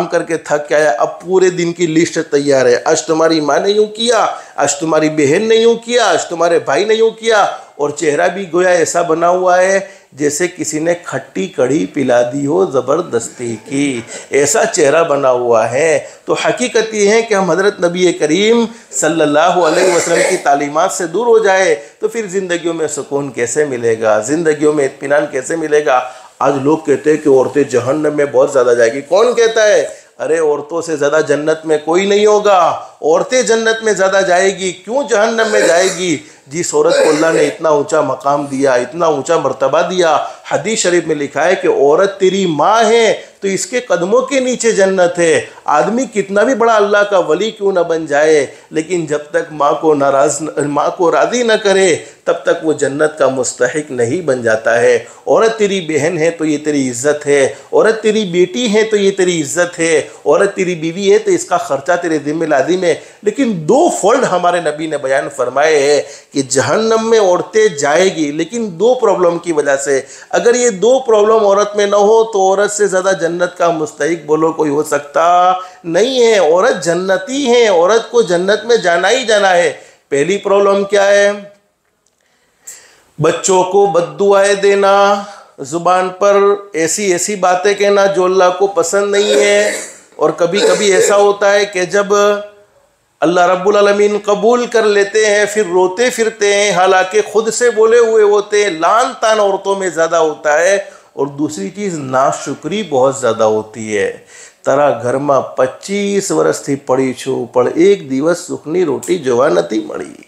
करके थक के आया, अब पूरे दिन की लिस्ट तैयार है, आज तुम्हारी माँ ने यूँ किया, आज तुम्हारी बहन ने यूँ किया, आज तुम्हारे भाई ने यूँ किया। और चेहरा भी गोया ऐसा बना हुआ है जैसे किसी ने खट्टी कढ़ी पिला दी हो ज़बरदस्ती की, ऐसा चेहरा बना हुआ है। तो हकीकत ये है कि हम हज़रत नबी करीम सल्लल्लाहु अलैहि वसल्लम की तालीमात से दूर हो जाए तो फिर ज़िंदगियों में सुकून कैसे मिलेगा, ज़िंदगियों में इत्मीनान कैसे मिलेगा। आज लोग कहते हैं कि औरतें जहन्नम में बहुत ज़्यादा जाएगी। कौन कहता है? अरे औरतों से ज़्यादा जन्नत में कोई नहीं होगा, औरतें जन्नत में ज़्यादा जाएगी। क्यों जहन्नम में जाएगी? जिस औरत को अल्लाह ने इतना ऊंचा मकाम दिया, इतना ऊंचा मर्तबा दिया। हदीस शरीफ में लिखा है कि औरत तेरी माँ है तो इसके कदमों के नीचे जन्नत है। आदमी कितना भी बड़ा अल्लाह का वली क्यों न बन जाए, लेकिन जब तक माँ को राज़ी न करे तब तक वो जन्नत का मुस्तहिक नहीं बन जाता है। औरत तेरी बहन है तो ये तेरी इज़्ज़त है, औरत तेरी बेटी है तो ये तेरी इज़्ज़त है, औरत तेरी बीवी है तो इसका खर्चा तेरे ज़िम्मे लाजिम है। लेकिन दो फ़ॉल्ट हमारे नबी ने बयान फरमाए हैं कि जहन्नम में औरतें जाएगी, लेकिन दो प्रॉब्लम की वजह से। अगर ये दो प्रॉब्लम औरत में न हो तो औरत से ज़्यादा जन्नत का मुस्तहिक बोलो कोई हो सकता नहीं है। औरत जन्नती है, औरत को जन्नत में जाना ही जाना है। पहली प्रॉब्लम क्या है? बच्चों को बद्दुआएं देना, ज़ुबान पर ऐसी ऐसी बातें कहना जो अल्लाह को पसंद नहीं है। और कभी कभी ऐसा होता है कि जब अल्लाह रब्बुल आलमीन कबूल कर लेते हैं फिर रोते फिरते हैं, हालांकि खुद से बोले हुए होते हैं। लान तान औरतों में ज़्यादा होता है। और दूसरी चीज़ नाशुक्री बहुत ज़्यादा होती है। तारा घर में 25 वर्ष थी पड़ी छू पर एक दिवस सुखनी रोटी जोवा नथी मળી,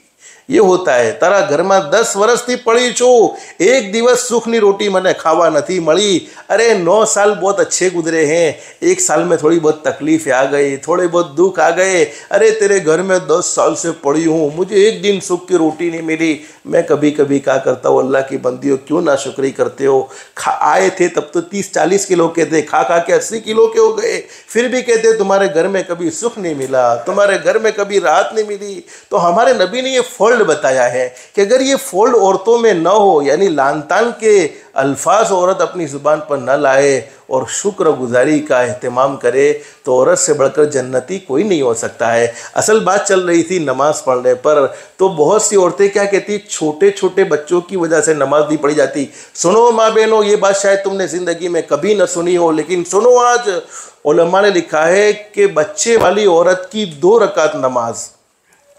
ये होता है। तारा घर में 10 वर्ष थी पड़ी छू, एक दिवस सुखनी रोटी मने खावा नथी मળી। अरे 9 साल बहुत अच्छे गुजरे हैं, एक साल में थोड़ी बहुत तकलीफ़ें आ गई, थोड़े बहुत दुख आ गए। अरे तेरे घर में 10 साल से पड़ी हूँ, मुझे एक दिन सुख की रोटी नहीं मिली। मैं कभी कभी क्या करता हूँ, अल्लाह की बंदियों क्यों ना शुक्री करते हो। आए थे तब तो 30-40 किलो के थे, खा खा के 80 किलो के हो गए, फिर भी कहते तुम्हारे घर में कभी सुख नहीं मिला, तुम्हारे घर में कभी राहत नहीं मिली। तो हमारे नबी ने ये फॉल्ट फोल्ड बताया है कि अगर ये फोल्ड औरतों में न हो, यानी लान तान के अल्फाज औरत अपनी ज़ुबान पर न लाए और शुक्र गुजारी का एहतमाम करे, तो औरत से बढ़कर जन्नती कोई नहीं हो सकता है। असल बात चल रही थी नमाज़ पढ़ने पर, तो बहुत सी औरतें क्या कहती, छोटे छोटे बच्चों की वजह से नमाज नहीं पढ़ी जाती। सुनो माँ बहनों, ये बात शायद तुमने ज़िंदगी में कभी न सुनी हो, लेकिन सुनो, आज उलमा ने लिखा है कि बच्चे वाली औरत की 2 रकात नमाज,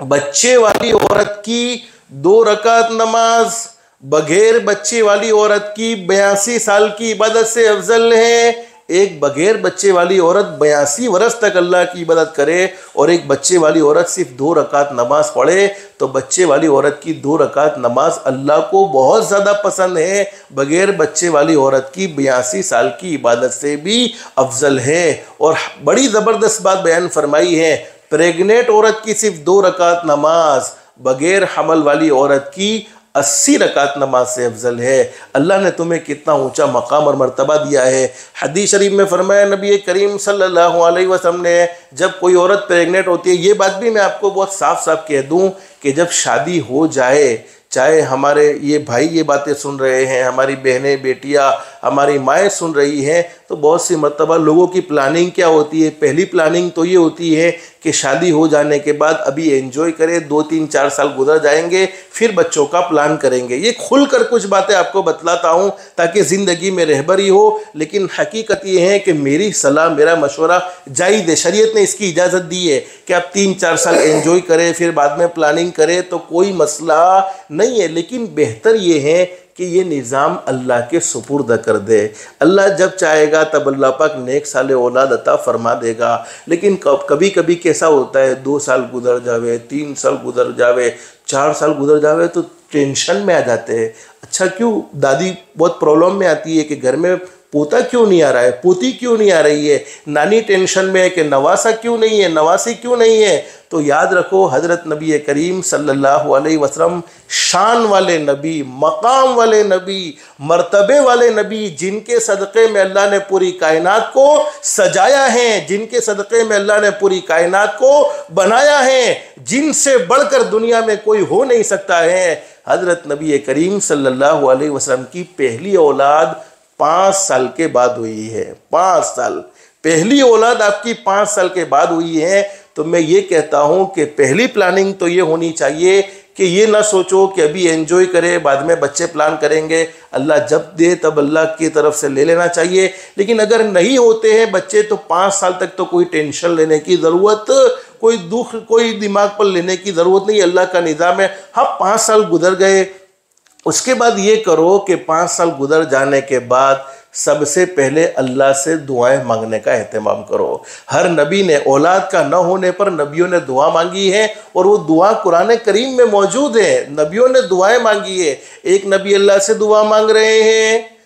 बच्चे वाली औरत की 2 रकात नमाज बगैर बच्चे वाली औरत की 82 साल की इबादत से अफजल है। एक बगैर बच्चे वाली औरत 82 वर्ष तक अल्लाह की इबादत करे और एक बच्चे वाली औरत सिर्फ 2 रकात नमाज पढ़े, तो बच्चे वाली औरत की 2 रकात नमाज अल्लाह को बहुत ज़्यादा पसंद है, बगैर बच्चे वाली औरत की 82 साल की इबादत से भी अफजल है। और बड़ी ज़बरदस्त बात बयान फरमाई है, प्रेग्नेंट औरत की सिर्फ 2 रकात नमाज बगैर हमल वाली औरत की 80 रकात नमाज से अफजल है। अल्लाह ने तुम्हें कितना ऊंचा मकाम और मर्तबा दिया है। हदीस शरीफ में फरमाया नबी करीम सल्लल्लाहु अलैहि वसल्लम ने, जब कोई औरत प्रेग्नेंट होती है, ये बात भी मैं आपको बहुत साफ साफ कह दूं कि जब शादी हो जाए, चाहे हमारे ये भाई ये बातें सुन रहे हैं, हमारी बहनें बेटियां, हमारी माएँ सुन रही हैं, तो बहुत सी मर्तबा लोगों की प्लानिंग क्या होती है। पहली प्लानिंग तो ये होती है कि शादी हो जाने के बाद अभी एंजॉय करें, 2-3-4 साल गुजर जाएंगे, फिर बच्चों का प्लान करेंगे। ये खुलकर कुछ बातें आपको बतलाता हूँ ताकि ज़िंदगी में रहबरी हो, लेकिन हकीकत ये है कि मेरी सलाह, मेरा मशवरा जायज़ है। शरीयत ने इसकी इजाज़त दी है कि आप 3-4 साल एंजॉय करें, फिर बाद में प्लानिंग करें, तो कोई मसला नहीं है। लेकिन बेहतर ये है कि ये निज़ाम अल्लाह के सुपुर्द कर दे। अल्लाह जब चाहेगा तब अल्लाह पाक नेक साले औलाद अता फरमा देगा। लेकिन कभी कभी कैसा होता है, 2 साल गुजर जावे, 3 साल गुजर जावे, 4 साल गुजर जावे, तो टेंशन में आ जाते हैं। अच्छा क्यों, दादी बहुत प्रॉब्लम में आती है कि घर में पोता क्यों नहीं आ रहा है, पोती क्यों नहीं आ रही है, नानी टेंशन में है कि नवासा क्यों नहीं है, नवासी क्यों नहीं है। तो याद रखो, हज़रत नबी करीम सल्लल्लाहु अलैहि वसल्लम शान वाले नबी, मकाम वाले नबी, मर्तबे वाले नबी, जिनके सदक़े में अल्लाह ने पूरी कायनात को सजाया है, जिनके सदक़े में अल्लाह ने पूरी कायनात को बनाया है, जिनसे बढ़कर दुनिया में कोई हो नहीं सकता है। हज़रत नबी करीम सल्लल्लाहु अलैहि वसल्लम की पहली औलाद 5 साल के बाद हुई है। 5 साल, पहली औलाद आपकी 5 साल के बाद हुई है। तो मैं ये कहता हूँ कि पहली प्लानिंग तो ये होनी चाहिए कि ये ना सोचो कि अभी एंजॉय करें, बाद में बच्चे प्लान करेंगे। अल्लाह जब दे तब अल्लाह की तरफ से ले लेना चाहिए। लेकिन अगर नहीं होते हैं बच्चे, तो 5 साल तक तो कोई टेंशन लेने की ज़रूरत, कोई दुख, कोई दिमाग पर लेने की ज़रूरत नहीं। अल्लाह का निज़ाम है। हाँ, 5 साल गुजर गए, उसके बाद ये करो कि 5 साल गुजर जाने के बाद सबसे पहले अल्लाह से दुआएं मांगने का एहतमाम करो। हर नबी ने औलाद का न होने पर नबियों ने दुआ मांगी है, और वो दुआ कुरान करीम में मौजूद है। नबियों ने दुआएं मांगी है। एक नबी अल्लाह से दुआ मांग रहे हैं,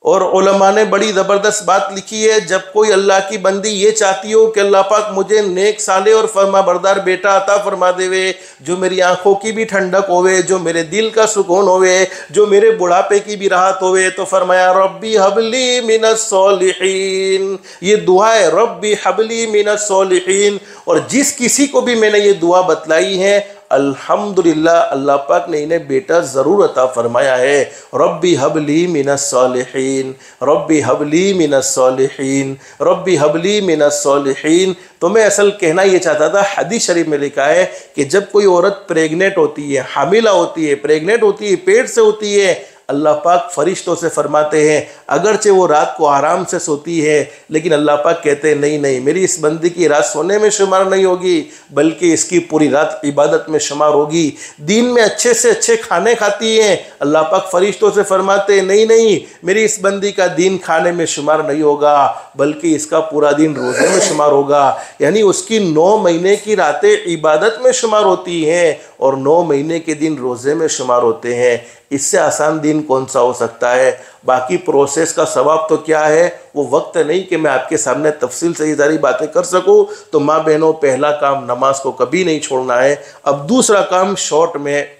और उलमा ने बड़ी ज़बरदस्त बात लिखी है, जब कोई अल्लाह की बंदी ये चाहती हो कि अल्लाह पाक मुझे नेक साले और फरमा बरदार बेटा अता फरमा देवे, जो मेरी आंखों की भी ठंडक होवे, जो मेरे दिल का सुकून होवे, जो मेरे बुढ़ापे की भी राहत होवे, तो फरमाया रब्बी हबली मिनस सॉलिहीन। ये दुआ है, रब्बी हबली मिनस सॉलिहीन। और जिस किसी को भी मैंने ये दुआ बतलाई है, अल्हम्दुलिल्लाह अल्लाह पाक ने इन्हें बेटा ज़रूर अता फरमाया है। रब्बी हबली मिनस सॉलिहीन, रब्बी हबली मिनस सॉलिहीन, रब्बी हबली मिनस सॉलिहीन। तो मैं असल कहना ये चाहता था, हदीस शरीफ में लिखा है कि जब कोई औरत प्रेग्नेंट होती है, हामिला होती है, प्रेग्नेंट होती है, पेट से होती है, अल्लाह पाक फरिश्तों से फरमाते हैं, अगरचे वो रात को आराम से सोती है, लेकिन अल्लाह पाक कहते हैं नहीं नहीं, मेरी इस बंदी की रात सोने में शुमार नहीं होगी, बल्कि इसकी पूरी रात इबादत में शुमार होगी। दिन में अच्छे से अच्छे खाने खाती है, अल्लाह पाक फरिश्तों से फरमाते हैं नहीं नहीं, मेरी इस बंदी का दिन खाने में शुमार नहीं होगा, बल्कि इसका पूरा दिन रोज़े में शुमार होगा। यानी उसकी 9 महीने की रातें इबादत में शुमार होती हैं, और 9 महीने के दिन रोज़े में शुमार होते हैं। इससे आसान दिन कौन सा हो सकता है। बाकी प्रोसेस का सवाब तो क्या है, वो वक्त नहीं कि मैं आपके सामने तफसील से ये सारी बातें कर सकूं। तो माँ बहनों, पहला काम नमाज को कभी नहीं छोड़ना है। अब दूसरा काम शॉर्ट में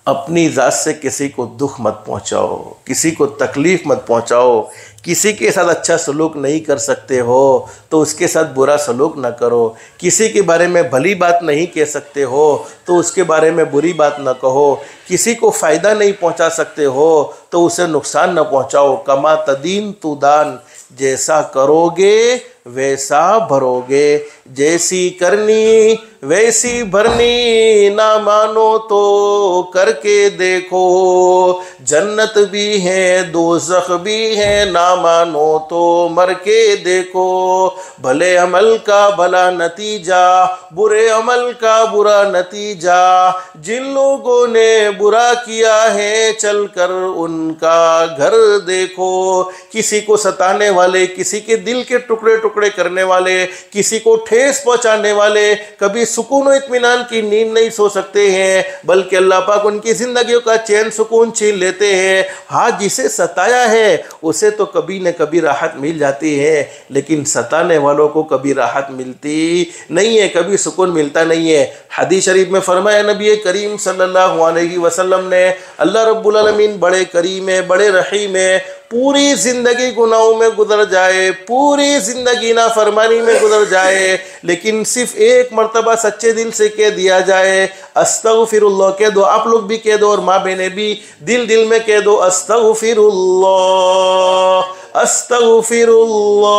अपनी ज़ात से किसी को दुख मत पहुंचाओ, किसी को तकलीफ़ मत पहुंचाओ। किसी के साथ अच्छा सलूक नहीं कर सकते हो तो उसके साथ बुरा सलूक ना करो। किसी के बारे में भली बात नहीं कह सकते हो तो उसके बारे में बुरी बात ना कहो। किसी को फ़ायदा नहीं पहुंचा सकते हो तो उसे नुकसान न पहुंचाओ। कमा तदीन तू दान, जैसा करोगे वैसा भरोगे, जैसी करनी वैसी भरनी, ना मानो तो करके देखो। जन्नत भी है दोज़ख भी है, ना मानो तो मर के देखो। भले अमल का भला नतीजा, बुरे अमल का बुरा नतीजा, जिन लोगों ने बुरा किया है चलकर उनका घर देखो। किसी को सताने वाले, किसी के दिल के टुकड़े टुकड़े करने वाले, किसी को ठेस पहुंचाने वाले कभी सुकून और इत्मीनान की नींद नहीं सो सकते हैं, बल्कि अल्लाह पाक उनकी जिंदगियों का चैन सुकून छीन लेते हैं। हाँ, जिसे सताया है उसे तो कभी न कभी राहत मिल जाती है, लेकिन सताने वालों को कभी राहत मिलती नहीं है, कभी सुकून मिलता नहीं है। हदीस शरीफ में फरमाया नबी करीम सल्लल्लाहु अलैहि वसल्लम ने, अल्लाह रब्बुल आलमीन बड़े करीम है, बड़े रहीम है। पूरी ज़िंदगी गुनाहों में गुजर जाए, पूरी ज़िंदगी नाफरमानी में गुजर जाए, लेकिन सिर्फ एक मर्तबा सच्चे दिल से कह दिया जाए अस्तगफिरुल्लाह, कह दो, आप लोग भी कह दो और माँ बहनें भी दिल दिल में कह दो अस्तगफिरुल्लाह अस्तगफिरुल्लाह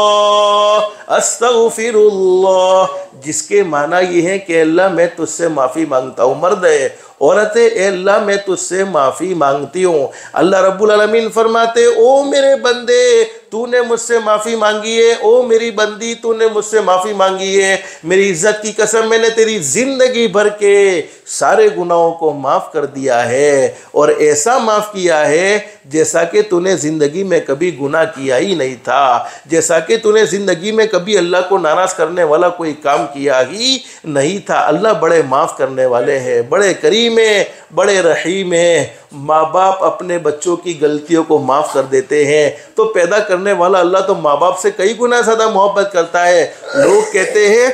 अस्तगफिरुल्लाह, जिसके माना ये है कि अल्लाह मैं तुझसे माफ़ी मांगता हूँ। मर्द है, औरत है, अल्लाह मैं तुझसे माफ़ी मांगती हूँ। अल्लाह रब्बुल आलमीन फरमाते, ओ मेरे बंदे तूने मुझसे माफ़ी मांगी है, ओ मेरी बंदी तूने मुझसे माफ़ी मांगी है, मेरी इज्जत की कसम मैंने तेरी ज़िंदगी भर के सारे गुनाहों को माफ़ कर दिया है, और ऐसा माफ़ किया है जैसा कि तूने ज़िंदगी में कभी गुनाह किया ही नहीं था, जैसा कि तूने ज़िंदगी में कभी अल्लाह को नाराज़ करने वाला कोई काम किया ही नहीं था। अल्लाह बड़े माफ़ करने वाले हैं, बड़े करीम है, बड़े रहीम है। माँ बाप अपने बच्चों की गलतियों को माफ़ कर देते हैं, तो पैदा करने वाला अल्लाह तो माँ बाप से कई गुना ज़्यादा मोहब्बत करता है। लोग कहते हैं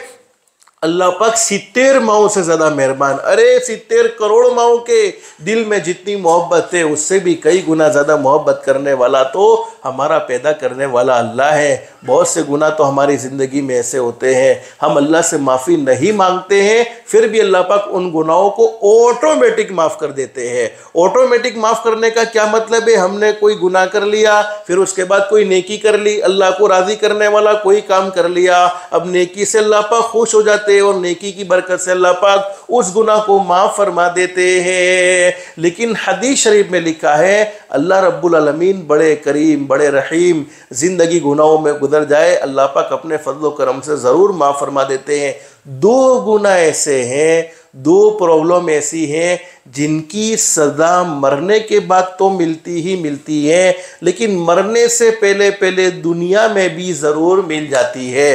अल्लाह पाक 70 माओं से ज़्यादा मेहरबान। अरे 70 करोड़ माओं के दिल में जितनी मोहब्बत है उससे भी कई गुना ज़्यादा मोहब्बत करने वाला तो हमारा पैदा करने वाला अल्लाह है। बहुत से गुनाह तो हमारी ज़िंदगी में ऐसे होते हैं, हम अल्लाह से माफ़ी नहीं मांगते हैं, फिर भी अल्लाह पाक उन गुनाहों को ऑटोमेटिक माफ़ कर देते हैं। ऑटोमेटिक माफ़ करने का क्या मतलब है? हमने कोई गुनाह कर लिया, फिर उसके बाद कोई नेकी कर ली, अल्लाह को राज़ी करने वाला कोई काम कर लिया, अब नेकी से अल्लाह पाक खुश हो जाते हैं और नेकी की बरकत से अल्लाह पाक उस गुनाह को माफ़ फरमा देते हैं। लेकिन हदीस शरीफ में लिखा है अल्लाह रब्बुल आलमीन बड़े करीम, बड़े रहीम, ज़िंदगी गुनाहों में गुजर जाए अल्लाह पाक अपने फजल करम से ज़रूर माफ़ फरमा देते हैं। दो गुनाह ऐसे हैं, दो प्रॉब्लम ऐसी हैं जिनकी सज़ा मरने के बाद तो मिलती ही मिलती है, लेकिन मरने से पहले पहले दुनिया में भी ज़रूर मिल जाती है।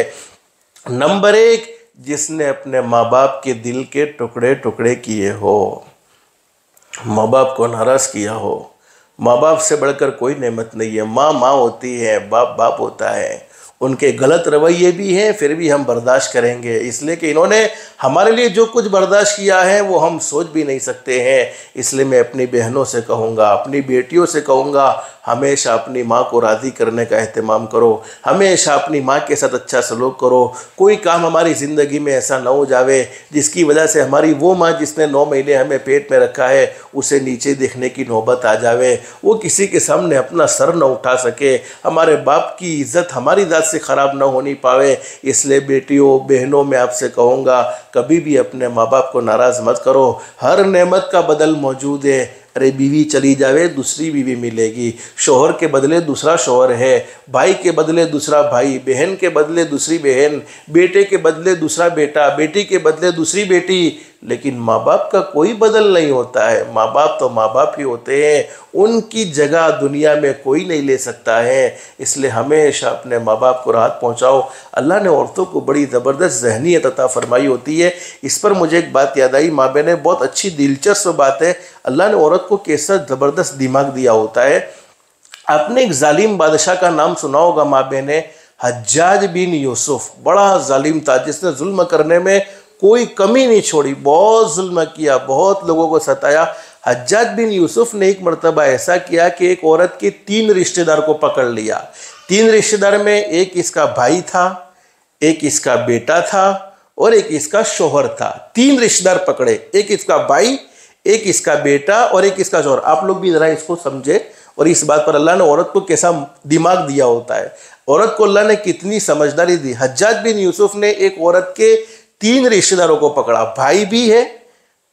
नंबर 1, जिसने अपने माँ बाप के दिल के टुकड़े टुकड़े किए हो, माँ बाप को नाराज़ किया हो। माँ बाप से बढ़कर कोई नेमत नहीं है। माँ माँ होती है, बाप बाप होता है। उनके गलत रवैये भी हैं, फिर भी हम बर्दाश्त करेंगे, इसलिए कि इन्होंने हमारे लिए जो कुछ बर्दाश्त किया है वो हम सोच भी नहीं सकते हैं। इसलिए मैं अपनी बहनों से कहूँगा, अपनी बेटियों से कहूँगा, हमेशा अपनी माँ को राज़ी करने का एहतमाम करो, हमेशा अपनी माँ के साथ अच्छा सलूक करो। कोई काम हमारी ज़िंदगी में ऐसा ना हो जावे जिसकी वजह से हमारी वो माँ जिसने 9 महीने हमें पेट में रखा है उसे नीचे देखने की नौबत आ जावे, वो किसी के सामने अपना सर न उठा सके, हमारे बाप की इज़्ज़त हमारी ज़ात से ख़राब ना होनी पावे। इसलिए बेटियों बहनों मैं आपसे कहूँगा, कभी भी अपने माँ बाप को नाराज़ मत करो। हर नेमत का बदल मौजूद है। अरे बीवी चली जावे दूसरी बीवी मिलेगी, शोहर के बदले दूसरा शोहर है, भाई के बदले दूसरा भाई, बहन के बदले दूसरी बहन, बेटे के बदले दूसरा बेटा, बेटी के बदले दूसरी बेटी, लेकिन माँ बाप का कोई बदल नहीं होता है। माँ बाप तो माँ बाप ही होते हैं, उनकी जगह दुनिया में कोई नहीं ले सकता है। इसलिए हमेशा अपने माँ बाप को राहत पहुँचाओ। अल्लाह ने औरतों को बड़ी ज़बरदस्त ज़हनियत अता फरमाई होती है। इस पर मुझे एक बात याद आई, माँ बहने, बहुत अच्छी दिलचस्प बात है, अल्लाह ने औरत को कैसा ज़बरदस्त दिमाग दिया होता है। आपने एक जालिम बादशाह का नाम सुना होगा माँ बहने, हज्जाज बिन यूसुफ। बड़ा जालिम था जिसने जुल्म करने में कोई कमी नहीं छोड़ी, बहुत जुल्म किया, बहुत लोगों को सताया। हज्जाज बिन यूसुफ ने एक मर्तबा ऐसा किया कि एक औरत के 3 रिश्तेदार को पकड़ लिया। 3 रिश्तेदार में एक इसका भाई था, एक इसका बेटा था और एक इसका शोहर था। 3 रिश्तेदार पकड़े, एक इसका भाई, एक इसका बेटा और एक इसका शोहर। आप लोग भी जरा इसको समझे और इस बात पर अल्लाह ने औरत को कैसा दिमाग दिया होता है, औरत को अल्लाह ने कितनी समझदारी दी। हज्जाज बिन यूसुफ ने एक औरत के 3 रिश्तेदारों को पकड़ा, भाई भी है,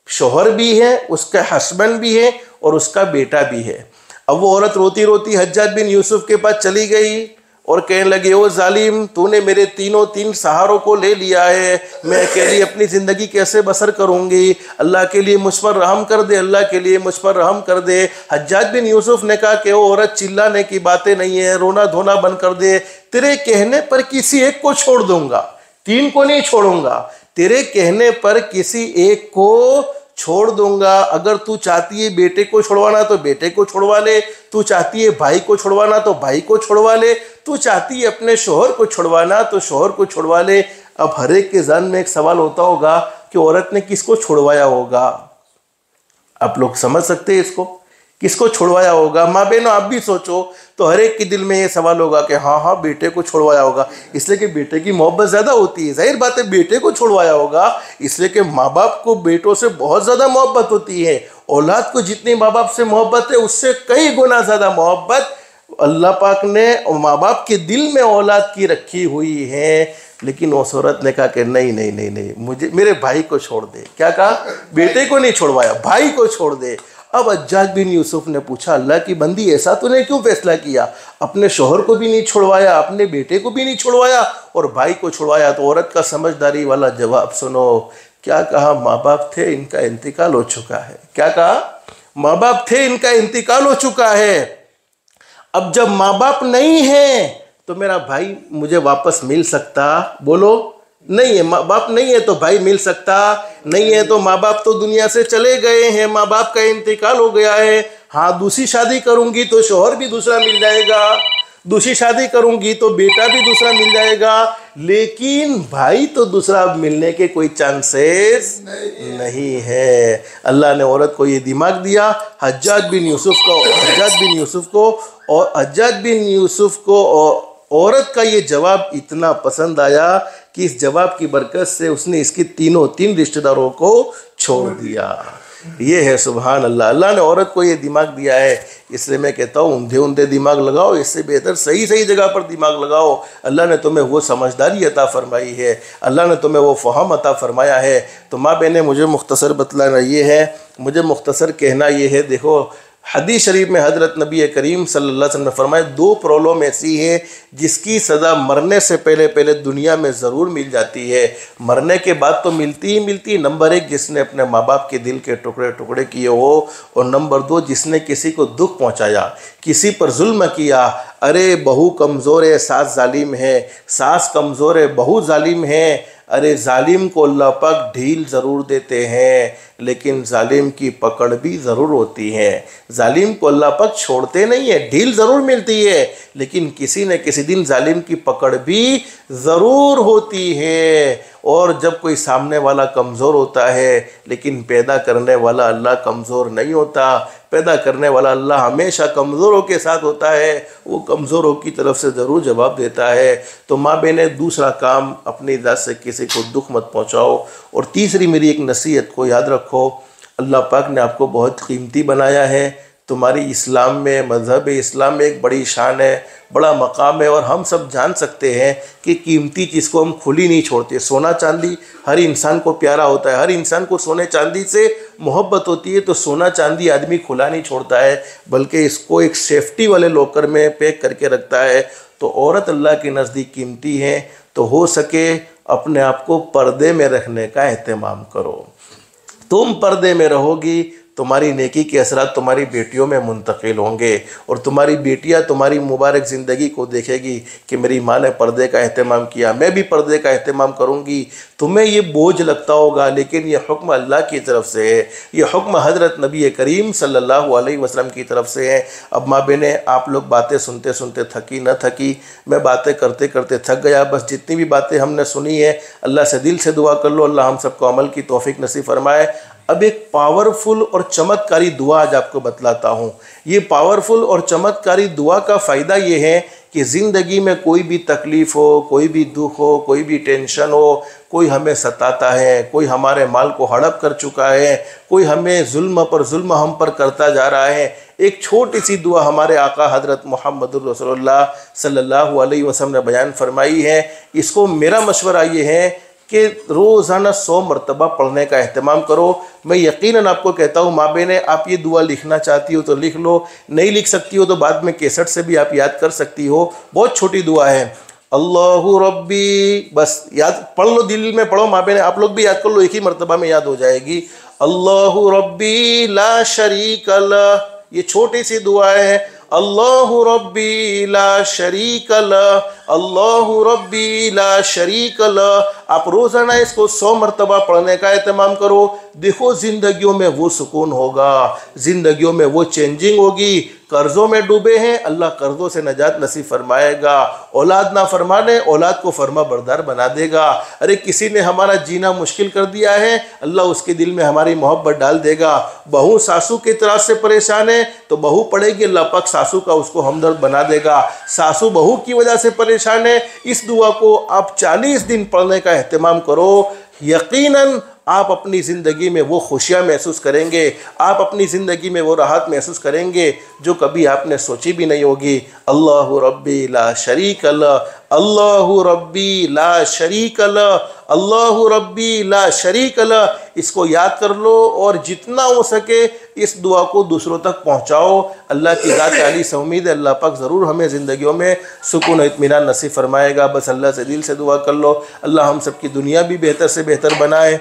शोहर भी है, उसका हस्बैंड भी है और उसका बेटा भी है। अब वो औरत रोती रोती हज्जाज बिन यूसुफ के पास चली गई और कहने लगे, ओ जालिम, तूने मेरे 3 सहारों को ले लिया है, मैं अकेली अपनी ज़िंदगी कैसे बसर करूँगी, अल्लाह के लिए मुझ पर रहम कर दे, अल्लाह के लिए मुझ पर रहम कर दे। हज्जाज बिन यूसुफ ने कहा कि वो औरत चिल्लाने की बातें नहीं है, रोना धोना बंद कर दे, तेरे कहने पर किसी एक को छोड़ दूंगा, 3 को नहीं छोड़ूंगा, तेरे कहने पर किसी एक को छोड़ दूंगा। अगर तू चाहती है बेटे को छुड़वाना तो बेटे को छुड़वा ले, तू चाहती है भाई को छुड़वाना तो भाई को छुड़वा ले, तू चाहती है अपने शोहर को छुड़वाना तो शोहर को छुड़वा ले। अब हर एक के जहन में एक सवाल होता होगा कि औरत ने किसको छुड़वाया होगा। आप लोग समझ सकते हैं इसको, किसको छुड़वाया होगा? माँ बहनों आप भी सोचो तो हर एक के दिल में ये सवाल होगा कि हाँ हाँ बेटे को छुड़वाया होगा, इसलिए कि बेटे की मोहब्बत ज़्यादा होती है। जाहिर बात है बेटे को छुड़वाया होगा इसलिए कि माँ बाप को बेटों से बहुत ज़्यादा मोहब्बत होती है। औलाद को जितनी माँ बाप से मोहब्बत है उससे कई गुना ज़्यादा मोहब्बत अल्लाह पाक ने माँ बाप के दिल में औलाद की रखी हुई है। लेकिन उस औरत ने कहा कि नहीं नहीं नहीं नहीं, मुझे मेरे भाई को छोड़ दे। क्या कहा? बेटे को नहीं छुड़वाया, भाई को छोड़ दे। अब हज्जाज बिन यूसुफ ने पूछा, अल्लाह की बंदी ऐसा तूने क्यों फैसला किया? अपने शोहर को भी नहीं छुड़वाया, अपने बेटे को भी नहीं छुड़वाया और भाई को छुड़वाया। तो औरत का समझदारी वाला जवाब सुनो। क्या कहा? माँ बाप थे, इनका इंतकाल हो चुका है। क्या कहा? माँ बाप थे, इनका इंतकाल हो चुका है। अब जब माँ बाप नहीं है तो मेरा भाई मुझे वापस मिल सकता? बोलो, नहीं है। माँ बाप नहीं है तो भाई मिल सकता? नहीं है। तो माँ बाप तो दुनिया से चले गए हैं, माँ बाप का इंतकाल हो गया है। हाँ, दूसरी शादी करूंगी तो शोहर भी दूसरा मिल जाएगा, दूसरी शादी करूंगी तो बेटा भी दूसरा मिल जाएगा, लेकिन भाई तो दूसरा मिलने के कोई चांसेस नहीं है। अल्लाह ने औरत को ये दिमाग दिया। हज्जाज बिन यूसुफ को औरत का ये जवाब इतना पसंद आया कि इस जवाब की बरकत से उसने इसके 3 रिश्तेदारों को छोड़ दिया। ये है सुभान अल्लाह। अल्लाह ने औरत को ये दिमाग दिया है, इसलिए मैं कहता हूँ ऊंधे दिमाग लगाओ, इससे बेहतर सही जगह पर दिमाग लगाओ। अल्लाह ने तुम्हें वो समझदारी अता फरमाई है, अल्लाह ने तुम्हें वो फ़हम अता फरमाया है। तो माँ बहनें, मुझे मुख्तसर बतलाना ये है, मुझे मुख्तसर कहना ये है, देखो हदीस शरीफ में हज़रत नबी करीम सल्लल्लाहु अलैहि वसल्लम ने फरमाया 2 प्रॉब्लम ऐसी है जिसकी सज़ा मरने से पहले दुनिया में ज़रूर मिल जाती है, मरने के बाद तो मिलती ही मिलती। नंबर 1, जिसने अपने माँ बाप के दिल के टुकड़े किए हो, और नंबर 2, जिसने किसी को दुख पहुँचाया, किसी पर जुल्म किया। अरे बहू कमज़ोर है, सास जालिम है, सास कमज़ोर है, बहू जालिम है। अरे जालिम को अल्लाह पाक ढील ज़रूर देते हैं, लेकिन जालिम की पकड़ भी ज़रूर होती है। जालिम को अल्लाह पाक छोड़ते नहीं है, ढील ज़रूर मिलती है, लेकिन किसी न किसी दिन जालिम की पकड़ भी ज़रूर होती है। और जब कोई सामने वाला कमज़ोर होता है, लेकिन पैदा करने वाला अल्लाह कमज़ोर नहीं होता, पैदा करने वाला अल्लाह हमेशा कमज़ोरों के साथ होता है, वो कमज़ोरों की तरफ से ज़रूर जवाब देता है। तो माँ बहनें, दूसरा काम, अपनी ज़ात से किसी को दुख मत पहुँचाओ। और तीसरी मेरी एक नसीहत को याद रखो, अल्लाह पाक ने आपको बहुत कीमती बनाया है। तुम्हारी इस्लाम में, मज़हब इस्लाम में एक बड़ी शान है, बड़ा मकाम है, और हम सब जान सकते हैं कि कीमती चीज़ को हम खुली नहीं छोड़ते। सोना चांदी हर इंसान को प्यारा होता है, हर इंसान को सोने चांदी से मोहब्बत होती है, तो सोना चांदी आदमी खुला नहीं छोड़ता है, बल्कि इसको एक सेफ्टी वाले लॉकर में पैक करके रखता है। तो औरत अल्लाह के नज़दीक कीमती है, तो हो सके अपने आप को पर्दे में रखने का एहतमाम करो। तुम पर्दे में रहोगी, तुम्हारी नेकी के असरात तुम्हारी बेटियों में मुंतकिल होंगे, और तुम्हारी बेटियां तुम्हारी मुबारक ज़िंदगी को देखेगी कि मेरी माँ ने पर्दे का एहतमाम किया, मैं भी पर्दे का एहतमाम करूँगी। तुम्हें ये बोझ लगता होगा, लेकिन यह हुक्म अल्लाह की तरफ से है, यह हुक्म हज़रत नबी करीम सल्लल्लाहु अलैहि वसल्लम की तरफ से है। अब माँ बहनें, आप लोग बातें सुनते सुनते थकी न थकी, मैं बातें करते करते थक गया। बस जितनी भी बातें हमने सुनी है, अल्लाह से दिल से दुआ कर लो, अल्लाह हम सबको अमल की तौफीक नसीब फरमाए। अब एक पावरफुल और चमत्कारी दुआ आज आपको बतलाता हूँ। ये पावरफुल और चमत्कारी दुआ का फ़ायदा ये है कि ज़िंदगी में कोई भी तकलीफ़ हो, कोई भी दुख हो, कोई भी टेंशन हो, कोई हमें सताता है, कोई हमारे माल को हड़प कर चुका है, कोई हमें जुल्म पर जुल्म हम पर करता जा रहा है, एक छोटी सी दुआ हमारे आका हज़रत मुहम्मदुर रसूलुल्लाह सल्लल्लाहु अलैहि वसल्लम ने बयान फरमाई है। इसको मेरा मशवरा ये है कि रोज़ाना 100 मरतबा पढ़ने का अहतमाम करो। मैं यकीनन आपको कहता हूँ माँ बहनें, आप ये दुआ लिखना चाहती हो तो लिख लो, नहीं लिख सकती हो तो बाद में कैसेट से भी आप याद कर सकती हो। बहुत छोटी दुआ है, अल्लाहु रब्बी, बस याद पढ़ लो, दिल में पढ़ो माँ बहनें, आप लोग भी याद कर लो, एक ही मरतबा में याद हो जाएगी। अल्लाहु रब्बी ला शरीक लह, ये छोटी सी दुआ है। अल्लाहु रब्बी ला शरीक लह, अल्लाहु रब्बी ला शरीक लह। आप रोज़ाना इसको 100 मरतबा पढ़ने का एहतमाम करो। देखो ज़िंदगियों में वो सुकून होगा, ज़िंदगियों में वो चेंजिंग होगी। कर्ज़ों में डूबे हैं, अल्लाह कर्ज़ों से नजात नसीब फरमाएगा। औलाद ना फरमाने, औलाद को फरमा बरदार बना देगा। अरे किसी ने हमारा जीना मुश्किल कर दिया है, अल्लाह उसके दिल में हमारी मोहब्बत डाल देगा। बहू सासू की तरह से परेशान है तो बहू पड़ेगी, अल्लाह पाक सासू का उसको हमदर्द बना देगा। सासू बहू की वजह से परेशान है, इस दुआ को आप 40 दिन पढ़ने का एहतमाम करो। यकीनन आप अपनी ज़िंदगी में वो खुशियाँ महसूस करेंगे, आप अपनी ज़िंदगी में वो राहत महसूस करेंगे जो कभी आपने सोची भी नहीं होगी। अल्लाहु रब्बी ला शरीक लह, अल्लाहु रब्बी ला शरीक लह, अल्लाहु रब्बी ला शरीक लह। इसको याद कर लो और जितना हो सके इस दुआ को दूसरों तक पहुँचाओ। अल्लाह की ज़ात आली से उम्मीद है अल्लाह पाक ज़रूर हमें ज़िंदगियों में सुकून और इत्मीनान नसीब फरमाएगा। बस अल्लाह से दिल से दुआ कर लो, अल्लाह हम सबकी दुनिया भी बेहतर से बेहतर बनाए,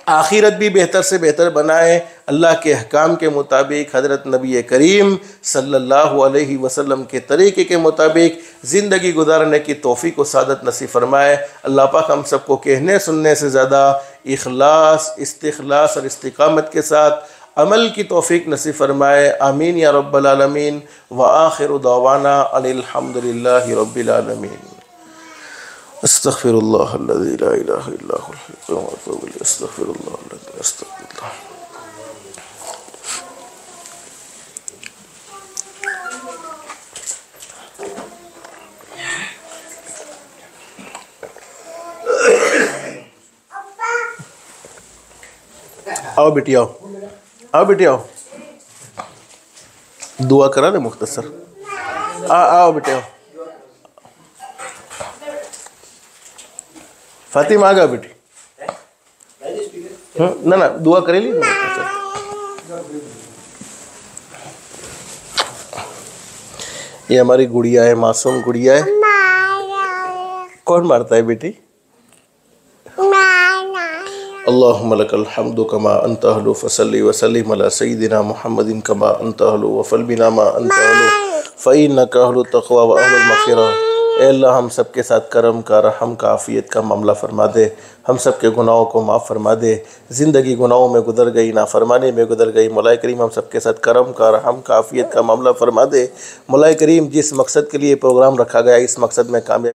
आखिरत भी बेहतर से बेहतर बनाए। अल्लाह के अहकाम के मुताबिक, हज़रत नबी करीम सल्लल्लाहु अलैहि वसल्लम के तरीक़े के मुताबिक ज़िंदगी गुजारने की तौफ़ीक़ व सादत नसीब फरमाए। अल्लाह पाक हम सबको कहने सुनने से ज़्यादा इखलास, इस्तिखलास और इस्तिकामत के साथ अमल की तौफ़ीक़ नसीब फरमाए। आमीन या रब्बल आलमीन। व आखिरु दावाना अनिल हम्दुलिल्लाहि रब्बिल आलमीन। अस्तग़फिरुल्लाह अल्लज़ी ला इलाहा इल्ला हुव व अतूबु इलैह। अस्तग़फिरुल्लाह अल्लज़ी अस्तग़फिरुल्लाह। आओ बेटी आओ, आओ बेटी आओ, दुआ करा ना मुख्तसर। आओ बेटे आओ। फातिमा आ गया बेटी, ना ना दुआ करेली। ये हमारी गुड़िया है, मासूम गुड़िया है। कौन मारता है बेटी? अल्लाहुम्मा लकल हम्दु कमा अंत अहलु फसल्ली वसल्लिम अला सय्यिदिना मुहम्मदिन कमा अंत अहलु वफल बिना मा अंत अहलु फ़इन्नका अहलु तक़वा व अहलुल मग़फ़िरा। ए अल्लाह हम सब के साथ करम का, रहम का, आफ़ियत का मामला फरमा दे। हम सब के गुनाहों को माफ़ फरमा दे। ज़िंदगी गुनाहों में गुजर गई, नाफरमानी में गुजर गई। मौला करीम हम सब के साथ करम का, रहम का, आफ़ियत का मामला फरमा दे। मौला करीम जिस मकसद के लिए प्रोग्राम रखा गया, इस मकसद में कामयाब